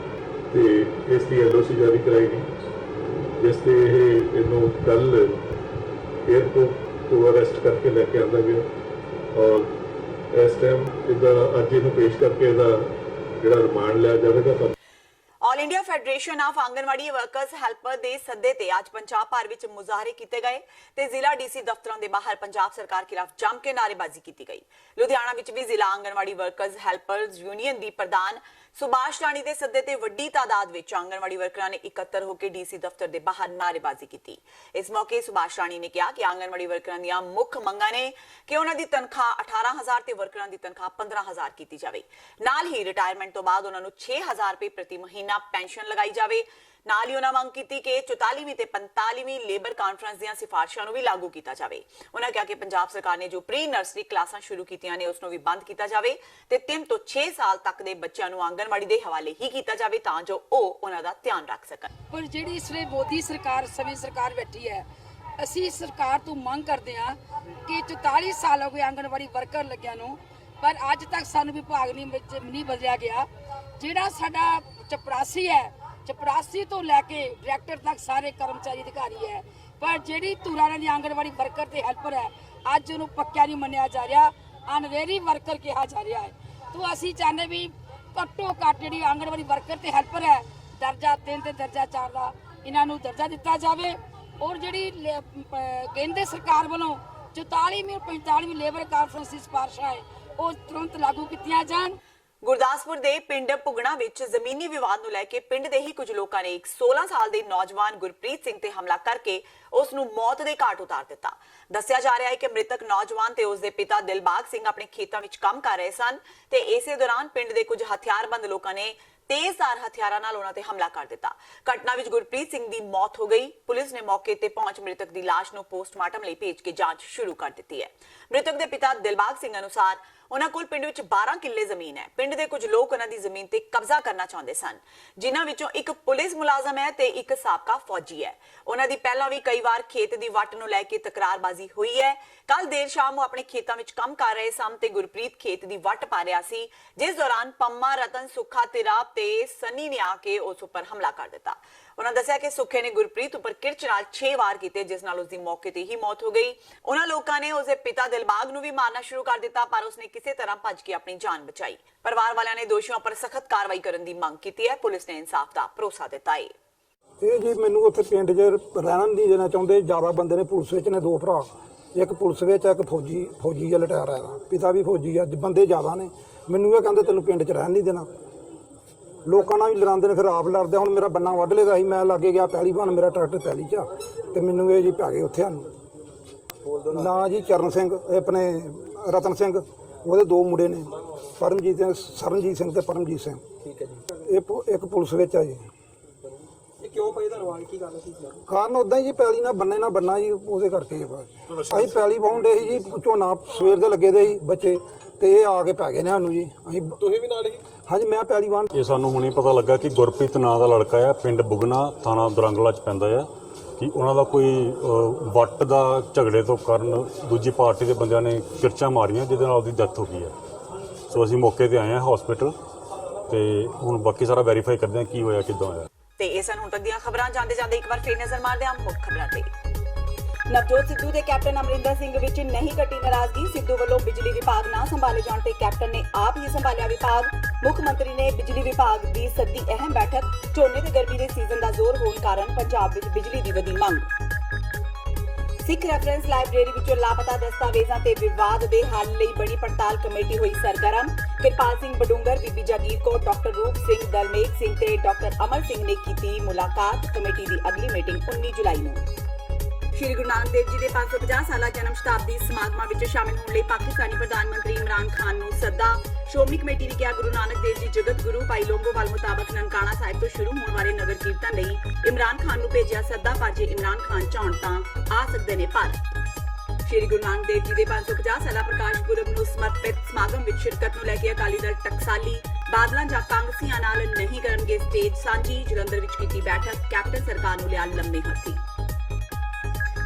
L: ਤੇ ਇਸ ਦੀ ਐਲਓਸੀ ਜਾਰੀ ਕਰਾਈ ਗਈ, ਜਿਸ ਤੇ ਇਹਨੂੰ ਕੱਲ 에ਅਰਪੋਰਟ ਤੋਂ ਅਰੈਸਟ ਕਰਕੇ ਲੈ ਕੇ ਆਂਦਾ ਗਿਆ ਔਰ ਇਸ ਟਾਈਮ ਇਹਦਾ ਅੱਜ ਇਹਨੂੰ ਪੇਸ਼ ਕਰਕੇ ਇਹਦਾ ਜਿਹੜਾ ਰਿਮਾਂਡ ਲਿਆ ਜਾਵੇਗਾ।
B: All All India Federation of Anganwadi workers helper ਦੇ ਸੱਦੇ ਤੇ ਅੱਜ ਪੰਜਾਬ ਭਰ ਵਿੱਚ ਮੁਜ਼ਾਹਰੇ ਕੀਤੇ ਗਏ ਤੇ ਜ਼ਿਲ੍ਹਾ ਡੀਸੀ ਦਫ਼ਤਰਾਂ ਦੇ ਬਾਹਰ ਪੰਜਾਬ ਸਰਕਾਰ ਖਿਲਾਫ ਜੰਮ ਕੇ ਨਾਅਰੇਬਾਜ਼ੀ ਕੀਤੀ ਗਈ। ਲੁਧਿਆਣਾ ਵਿੱਚ ਵੀ ਜ਼ਿਲ੍ਹਾ ਆਂਗਨਵਾੜੀ ਵਰਕਰਸ ਹੈਲਪਰਸ ਯੂਨੀਅਨ ਦੀ ਪ੍ਰਧਾਨ ਸੁਭਾਸ਼ ਰਾਣੀ ਦੇ ਸੱਦੇ ਤੇ ਵੱਡੀ ਤਾਦਾਦ ਵਿੱਚ ਆਂਗਨਵਾੜੀ ਵਰਕਰਾਂ ਨੇ ਇਕੱਤਰ ਹੋ ਕੇ ਡੀਸੀ ਦਫ਼ਤਰ ਦੇ ਬਾਹਰ ਨਾਅਰੇਬਾਜ਼ੀ ਕੀਤੀ। ਇਸ ਮੌਕੇ ਸੁਭਾਸ਼ ਰਾਣੀ ਨੇ ਕਿਹਾ ਕਿ ਆਂਗਨਵਾੜੀ ਵਰਕਰਾਂ ਦੀਆਂ ਮੁੱਖ ਮੰਗਾਂ ਨੇ ਕਿ ਉਹਨਾਂ ਦੀ ਤਨਖਾਹ 18,000 ਤੇ ਵਰਕਰਾਂ ਦੀ ਤਨਖਾਹ 15,000 ਕੀਤੀ ਜਾਵੇ। ਨਾਲ ਹੀ ਰਿਟਾਇਰਮੈਂਟ ਤੋਂ ਬਾਅਦ ਉਹਨਾਂ ਨੂੰ 6,000 ਰੁਪਏ ਪ੍ਰਤੀ ਮਹੀਨਾ ਪੈਨਸ਼ਨ ਲਗਾਈ ਜਾਵੇ। ਨਾਲ ਹੀ ਉਹਨਾਂ ਮੰਗ ਕੀਤੀ ਕਿ 44ਵੀਂ ਤੇ 45ਵੀਂ ਲੇਬਰ ਕਾਨਫਰੰਸ ਦੀਆਂ ਸਿਫਾਰਿਸ਼ਾਂ ਨੂੰ ਵੀ ਲਾਗੂ ਕੀਤਾ ਜਾਵੇ। ਉਹਨਾਂ ਕਿਹਾ ਕਿ ਪੰਜਾਬ ਸਰਕਾਰ ਨੇ ਜੋ ਪ੍ਰੀ ਨਰਸਰੀ ਕਲਾਸਾਂ ਸ਼ੁਰੂ ਕੀਤੀਆਂ ਨੇ ਉਸ ਨੂੰ ਵੀ ਬੰਦ ਕੀਤਾ ਜਾਵੇ ਤੇ 3 ਤੋਂ 6 ਸਾਲ ਤੱਕ ਦੇ ਬੱਚਿਆਂ ਨੂੰ ਆਂਗਨਵਾੜੀ ਦੇ ਹਵਾਲੇ ਹੀ ਕੀਤਾ ਜਾਵੇ ਤਾਂ ਜੋ ਉਹ ਉਹਨਾਂ ਦਾ ਧਿਆਨ ਰੱਖ ਸਕਣ।
M: ਪਰ ਜਿਹੜੀ ਇਸ ਵੇਲੇ ਮੋਦੀ ਸਰਕਾਰ ਸਮੇਂ ਸਰਕਾਰ ਬੈਠੀ ਹੈ, ਅਸੀਂ ਸਰਕਾਰ ਤੋਂ ਮੰਗ ਕਰਦੇ ਹਾਂ ਕਿ 44 ਸਾਲ ਹੋ ਗਏ ਆਂਗਨਵਾੜੀ ਵਰਕਰ ਲੱਗਿਆਂ ਨੂੰ, ਪਰ ਅੱਜ ਤੱਕ ਸਾਨੂੰ ਵਿਭਾਗ ਨਹੀਂ ਬਦਲਿਆ ਗਿਆ। ਜਿਹੜਾ ਸਾਡਾ ਚਪੜਾਸੀ ਹੈ, ਚਪੜਾਸੀ ਤੋਂ ਲੈ ਕੇ ਡਾਇਰੈਕਟਰ ਤੱਕ ਸਾਰੇ ਕਰਮਚਾਰੀ ਅਧਿਕਾਰੀ ਹੈ, ਪਰ ਜਿਹੜੀ ਧੁਰਾਰਾਂ ਦੀ ਆਂਗਨਵਾੜੀ ਵਰਕਰ ਤੇ ਹੈਲਪਰ ਹੈ ਅੱਜ ਉਹਨੂੰ ਪੱਕਿਆ ਨਹੀਂ ਮੰਨਿਆ ਜਾ ਰਿਹਾ, ਅਨਵੇਰੀ ਵਰਕਰ ਕਿਹਾ ਜਾ ਰਿਹਾ ਹੈ। ਤੋਂ ਅਸੀਂ ਚਾਹੁੰਦੇ ਵੀ ਘੱਟੋ ਘੱਟ ਜਿਹੜੀ ਆਂਗਨਵਾੜੀ ਵਰਕਰ ਤੇ ਹੈਲਪਰ ਹੈ ਦਰਜਾ 3 ਤੇ ਦਰਜਾ 4 ਦਾ ਇਹਨਾਂ ਨੂੰ ਦਰਜਾ ਦਿੱਤਾ ਜਾਵੇ। ਔਰ ਜਿਹੜੀ ਕੇਂਦਰ ਸਰਕਾਰ ਵੱਲੋਂ 44ਵੀਂ ਔਰ 45ਵੀਂ ਲੇਬਰ ਕਾਨਫਰੰਸ ਦੀ ਸਿਫਾਰਿਸ਼ਾਂ ਹੈ ਉਹ ਤੁਰੰਤ ਲਾਗੂ ਕੀਤੀਆਂ ਜਾਣ।
B: ਗੁਰਦਾਸਪੁਰ ਦੇ ਪਿੰਡ ਪੁਗਣਾ ਵਿੱਚ ਜ਼ਮੀਨੀ ਵਿਵਾਦ ਨੂੰ ਲੈ ਕੇ ਪਿੰਡ ਦੇ ਹੀ ਕੁਝ ਲੋਕਾਂ ਨੇ ਇੱਕ 16 ਸਾਲ ਦੇ ਨੌਜਵਾਨ ਗੁਰਪ੍ਰੀਤ ਸਿੰਘ ਤੇ ਹਮਲਾ ਕਰਕੇ ਉਸ ਨੂੰ ਮੌਤ ਦੇ ਘਾਟ ਉਤਾਰ ਦਿੱਤਾ। ਦੱਸਿਆ ਜਾ ਰਿਹਾ ਹੈ ਕਿ ਮ੍ਰਿਤਕ ਨੌਜਵਾਨ ਤੇ ਉਸ ਦੇ ਪਿਤਾ ਦਿਲਬਾਗ ਸਿੰਘ ਆਪਣੇ ਖੇਤਾਂ ਵਿੱਚ ਕੰਮ ਕਰ ਰਹੇ ਸਨ ਤੇ ਇਸੇ ਦੌਰਾਨ ਪਿੰਡ ਦੇ ਕੁਝ ਹਥਿਆਰਬੰਦ ਲੋਕਾਂ ਨੇ ਤੇਜ਼ਧਾਰ ਹਥਿਆਰਾਂ ਨਾਲ ਉਹਨਾਂ ਤੇ ਹਮਲਾ ਕਰ ਦਿੱਤਾ। ਘਟਨਾ ਵਿੱਚ ਗੁਰਪ੍ਰੀਤ ਸਿੰਘ ਦੀ ਮੌਤ ਹੋ ਗਈ। ਪੁਲਿਸ ਨੇ ਮੌਕੇ ਤੇ ਪਹੁੰਚ ਮ੍ਰਿਤਕ ਦੀ ਲਾਸ਼ ਨੂੰ ਪੋਸਟਮਾਰਟਮ ਲਈ ਭੇਜ ਕੇ ਜਾਂਚ ਸ਼ੁਰੂ ਕਰ ਦਿੱਤੀ ਹੈ। ਮ੍ਰਿਤਕ ਦੇ ਪਿਤਾ ਦਿਲਬਾਗ ਸਿੰਘ ਅਨੁਸਾਰ ਉਹਨਾਂ ਕੋਲ ਪਿੰਡ ਵਿੱਚ 12 ਕਿੱਲੇ ਜ਼ਮੀਨ ਹੈ। ਪਿੰਡ ਦੇ ਕੁਝ ਲੋਕ ਉਹਨਾਂ ਦੀ ਜ਼ਮੀਨ ਤੇ ਕਬਜ਼ਾ ਕਰਨਾ ਚਾਹੁੰਦੇ ਸਨ, ਜਿਨ੍ਹਾਂ ਵਿੱਚੋਂ ਇੱਕ ਪੁਲਿਸ ਮੁਲਾਜ਼ਮ ਹੈ ਤੇ ਇੱਕ ਸਾਬਕਾ ਫੌਜੀ ਹੈ। ਉਹਨਾਂ ਦੀ ਪਹਿਲਾਂ ਵੀ ਕਈ ਵਾਰ ਖੇਤ ਦੀ ਵੱਟ ਨੂੰ ਲੈ ਕੇ ਤਕਰਾਰਬਾਜ਼ੀ ਹੋਈ ਹੈ। ਕੱਲ ਦੇਰ ਸ਼ਾਮ ਉਹ ਆਪਣੇ ਖੇਤਾਂ ਵਿੱਚ ਕੰਮ ਕਰ ਰਹੇ ਸਨ ਤੇ ਗੁਰਪ੍ਰੀਤ ਖੇਤ ਦੀ ਵੱਟ ਪਾ ਰਿਹਾ ਸੀ, ਜਿਸ ਦੌਰਾਨ ਪੰਮਾ, ਰਤਨ, ਸੁੱਖਾ, ਤਿਰਾਬ ਤੇ ਸਨੀ ਨੇ ਆ ਕੇ ਉਸ ਉੱਪਰ ਹਮਲਾ ਕਰ ਦਿੱਤਾ। ਉਹਨਾਂ ਦੱਸਿਆ ਕਿ ਸੁੱਖੇ ਨੇ ਗੁਰਪ੍ਰੀਤ ਉੱਪਰ ਕਿਰਚ ਨਾਲ 6 ਵਾਰ ਕੀਤੇ, ਜਿਸ ਨਾਲ ਉਸ ਦੀ ਮੌਕੇ ਤੇ ਹੀ ਮੌਤ ਹੋ ਗਈ। ਉਹਨਾਂ ਲੋਕਾਂ ਨੇ ਉਸਦੇ ਪਿਤਾ ਦਿਲਬਾਗ ਨੂੰ ਵੀ ਮਾਰਨਾ ਸ਼ੁਰੂ ਕਰ ਦਿੱਤਾ, ਪਰ ਉਸਨੇ ਕਿਸੇ ਤਰ੍ਹਾਂ ਭੱਜ ਕੇ ਆਪਣੀ ਜਾਨ ਬਚਾਈ। ਪਰਿਵਾਰ ਵਾਲਿਆਂ ਨੇ ਦੋਸ਼ੀਆਂ ਉੱਪਰ ਸਖਤ ਕਾਰਵਾਈ ਕਰਨ ਦੀ ਮੰਗ ਕੀਤੀ ਹੈ। ਪੁਲਿਸ ਨੇ ਇਨਸਾਫ ਦਾ ਭਰੋਸਾ ਦਿੱਤਾ ਹੈ।
N: ਇਹ ਜੀ ਮੈਨੂੰ ਉੱਥੇ ਪਿੰਡ 'ਚ ਰਹਿਣਾ ਨਹੀਂ ਦੇਣਾ ਚਾਹੁੰਦੇ। ਜ਼ਿਆਦਾ ਬੰਦੇ ਨੇ ਪੁਲਿਸ ਵਿੱਚ ਨੇ, 2 ਭਰਾ, ਇੱਕ ਪੁਲਿਸ ਵਿੱਚ ਇੱਕ ਫੌਜੀ ਲਟਾਇਆ ਹੈਗਾ, ਪਿਤਾ ਵੀ ਫੌਜੀ ਆ। ਬੰਦੇ ਜ਼ਿਆਦਾ ਨੇ, ਮੈਨੂੰ ਇਹ ਕਹਿੰਦੇ ਤੈਨੂੰ ਪਿੰਡ 'ਚ ਰਹਿਣ ਨਹੀਂ ਦੇਣਾ। ਲੋਕਾਂ ਨਾਲ ਵੀ ਲੜਾਉਂਦੇ ਨੇ, ਫਿਰ ਆਪ ਲੜਦੇ। ਹੁਣ ਮੇਰਾ ਬੰਨਾ ਵੱਢ ਲੇਗਾ ਸੀ, ਮੈਂ ਲਾਗੇ ਗਿਆ ਪਹਿਲੀ ਵਾਰ, ਮੇਰਾ ਟਰੈਕਟਰ ਪਹਿਲੀ 'ਚ ਤੇ ਮੈਨੂੰ ਇਹ ਜੀ ਪੈ ਗਏ ਉੱਥੇ ਸਾਨੂੰ। ਨਾ ਜੀ ਚਰਨ ਸਿੰਘ, ਆਪਣੇ ਰਤਨ ਸਿੰਘ, ਉਹਦੇ 2 ਮੁੰਡੇ ਨੇ, ਸਰਨਜੀਤ ਸਿੰਘ ਤੇ ਪਰਮਜੀਤ ਸਿੰਘ। ਠੀਕ ਹੈ ਜੀ। ਇਹ ਇੱਕ ਪੁਲਿਸ ਵਿੱਚ ਆ ਜੀ।
H: ਕਿਉਂ ਪਈ ਦਾ ਰਵਾਨ ਕੀ ਗੱਲ ਸੀ?
N: ਕਾਰਨ ਉਦਾਂ ਹੀ ਜੀ ਪੈਲੀ ਨਾਲ ਬੰਨਾ ਜੀ, ਉਹਦੇ ਕਰਕੇ ਅਸੀਂ ਪੈਲੀ ਵਾਹੁੰਦੇ ਸੀ ਜੀ। ਝੋਨਾ ਸਵੇਰ ਦੇ ਲੱਗੇ ਦੇ ਸੀ ਬੱਚੇ, ਤੇ ਇਹ ਆ ਕੇ ਪੈ ਗਏ ਨੇ ਸਾਨੂੰ ਜੀ। ਅਸੀਂ
H: ਤੁਸੀਂ ਵੀ ਨਾਲ ਹੀ?
N: ਹਾਂਜੀ, ਮੈਂ ਪੈਲੀ ਵਾਹੁਣ।
O: ਇਹ ਸਾਨੂੰ ਹੁਣੇ ਪਤਾ ਲੱਗਾ ਕਿ ਗੁਰਪ੍ਰੀਤ ਨਾਂ ਦਾ ਲੜਕਾ ਆ, ਪਿੰਡ ਬੁਗਨਾ, ਥਾਣਾ ਦੁਰੰਗਲਾ 'ਚ ਪੈਂਦਾ ਆ, ਕਿ ਉਹਨਾਂ ਦਾ ਕੋਈ ਵੱਟ ਦਾ ਝਗੜੇ ਤੋਂ ਕਾਰਨ ਦੂਜੀ ਪਾਰਟੀ ਦੇ ਬੰਦਿਆਂ ਨੇ ਕਿਰਚਾਂ ਮਾਰੀਆਂ, ਜਿਹਦੇ ਨਾਲ ਉਹਦੀ ਡੈਥ ਹੋ ਗਈ ਹੈ। ਸੋ ਅਸੀਂ ਮੌਕੇ ਤੇ ਆਏ ਹਾਂ ਹਸਪੀਟਲ, ਤੇ ਹੁਣ ਬਾਕੀ ਸਾਰਾ ਵੈਰੀਫਾਈ ਕਰਦੇ ਹਾਂ ਕੀ ਹੋਇਆ, ਕਿੱਦਾਂ ਹੋਇਆ।
B: ਤੇ ਇਹ ਸਨ ਹੁਣ ਤੱਕ ਦੀਆਂ ਖਬਰਾਂ। ਜਾਂਦੇ ਇੱਕ ਵਾਰ ਫੇਰ ਨਜ਼ਰ ਮਾਰਦੇ ਹਾਂ ਮੁੱਖ ਖਬਰਾਂ ਤੇ। ਨਵਜੋਤ ਸਿੱਧੂ ਦੇ ਕੈਪਟਨ ਅਮਰਿੰਦਰ ਸਿੰਘ ਵਿੱਚ ਨਹੀਂ ਘਟੀ ਨਾਰਾਜ਼ਗੀ। ਸਿੱਧੂ ਵੱਲੋਂ ਬਿਜਲੀ ਵਿਭਾਗ ਨਾ ਸੰਭਾਲੇ ਜਾਣ ਤੇ ਕੈਪਟਨ ਨੇ ਆਪ ਹੀ ਸੰਭਾਲਿਆ ਵਿਭਾਗ। ਮੁੱਖ ਮੰਤਰੀ ਨੇ ਬਿਜਲੀ ਵਿਭਾਗ ਦੀ ਸੱਦੀ ਅਹਿਮ ਬੈਠਕ। ਝੋਨੇ ਤੇ ਗਰਮੀ ਦੇ ਸੀਜ਼ਨ ਦਾ ਜ਼ੋਰ ਹੋਣ ਕਾਰਨ ਪੰਜਾਬ ਵਿੱਚ ਬਿਜਲੀ ਦੀ ਵਧੀ ਮੰਗ। ਸਿੱਖ ਰੈਫਰੈਂਸ ਲਾਇਬ੍ਰੇਰੀ ਵਿੱਚੋਂ ਲਾਪਤਾ ਦਸਤਾਵੇਜ਼ਾਂ ਤੇ ਵਿਵਾਦ ਦੇ ਹੱਲ ਲਈ ਬਣੀ ਪੜਤਾਲ ਕਮੇਟੀ ਹੋਈ ਸਰਗਰਮ। ਕਿਰਪਾਲ ਸਿੰਘ ਬਡੂੰਗਰ, ਬੀਬੀ ਜਾਗੀਰ ਕੌਰ, ਡਾਕਟਰ ਰੂਪ ਸਿੰਘ, ਦਲਮੇਕ ਸਿੰਘ ਤੇ ਡਾਕਟਰ ਅਮਰ ਸਿੰਘ ਨੇ ਕੀਤੀ ਮੁਲਾਕਾਤ। ਕਮੇਟੀ ਦੀ ਅਗਲੀ ਮੀਟਿੰਗ 19 ਜੁਲਾਈ ਨੂੰ। ਸ਼੍ਰੀ ਗੁਰੂ ਨਾਨਕ ਦੇਵ ਜੀ ਦੇ 550 ਸਾਲਾ ਜਨਮ ਸ਼ਤਾਬਦੀ ਸਮਾਗਮਾਂ ਵਿੱਚ ਸ਼ਾਮਿਲ ਹੋਣ ਲਈ ਪਾਕਿਸਤਾਨੀ ਪ੍ਰਧਾਨ ਮੰਤਰੀ ਇਮਰਾਨ ਖਾਨ ਨੂੰ ਸੱਦਾ। ਸ਼੍ਰੋਮਣੀ ਕਮੇਟੀ ਨੇ ਕਿਹਾ ਗੁਰੂ ਨਾਨਕ ਦੇਵ ਜੀ ਜਗਤ ਗੁਰੂ ਭਾਈ ਲੋਂਗੋਵਾਲ ਮੁਤਾਬਕ ਨਨਕਾਣਾ ਸਾਹਿਬ ਤੋਂ ਸ਼ੁਰੂ ਹੋਣ ਵਾਲੇ ਨਗਰ ਕੀਰਤਨ ਲਈ ਇਮਰਾਨ ਖਾਨ ਨੂੰ ਭੇਜਿਆ ਸੱਦਾ। ਪਰ ਜੇ ਇਮਰਾਨ ਖਾਨ ਚਾਹਣ ਤਾਂ ਆ ਸਕਦੇ ਨੇ ਪਰ। ਸ਼੍ਰੀ ਗੁਰੂ ਨਾਨਕ ਦੇਵ ਜੀ ਦੇ 550 ਸਾਲਾ ਪ੍ਰਕਾਸ਼ ਪੁਰਬ ਨੂੰ ਸਮਰਪਿਤ ਸਮਾਗਮ ਵਿੱਚ ਸ਼ਿਰਕਤ ਨੂੰ ਲੈ ਕੇ ਅਕਾਲੀ ਦਲ ਟਕਸਾਲੀ। ਬਾਦਲਾਂ ਜਾਂ ਕਾਂਗਰਸੀਆਂ ਨਾਲ ਨਹੀਂ ਕਰਨਗੇ ਸਟੇਜ ਸਾਂਝੀ। ਜਲੰਧਰ ਵਿੱਚ ਕੀਤੀ ਬੈਠਕ, ਕੈਪਟਨ ਸਰਕਾਰ ਨੂੰ ਲਿਆ ਲੰਮੇ ਹੱਥੀ।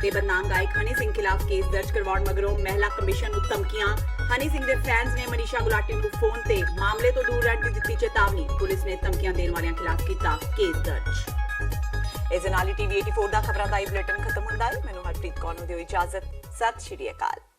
B: ਤੇ ਬਦਨਾਮ ਗਾਇਕ ਹਨੀ ਸਿੰਘ ਖਿਲਾਫ ਕੇਸ ਦਰਜ ਕਰਵਾਉਣ ਮਗਰੋਂ ਮਹਿਲਾ ਕਮਿਸ਼ਨ ਨੂੰ ਧਮਕੀਆਂ। ਹਨੀ ਸਿੰਘ ਦੇ ਫੈਨਸ ਨੇ ਮਨੀਸ਼ਾ ਗੁਲਾਟੀ ਨੂੰ ਫੋਨ ਤੇ ਮਾਮਲੇ ਤੋਂ ਦੂਰ ਰਹਿਣ ਦੀ ਦਿੱਤੀ ਚੇਤਾਵਨੀ। ਪੁਲਿਸ ਨੇ ਧਮਕੀਆਂ ਦੇਣ ਵਾਲਿਆਂ ਖਿਲਾਫ ਕੀਤਾ ਕੇਸ ਦਰਜ। ਇਸ ਨਾਲ ਹੀ TV 84 ਦਾ ਖਬਰਾਂ ਦਾ ਇਹ ਬੁਲੇਟਿਨ ਖਤਮ ਹੁੰਦਾ ਹੈ। ਮੈਨੂੰ ਹਰਪ੍ਰੀਤ ਕੌਰ ਨੂੰ ਦਿਓ ਇਜਾਜ਼ਤ। ਸਤਿ ਸ਼੍ਰੀ ਅਕਾਲ।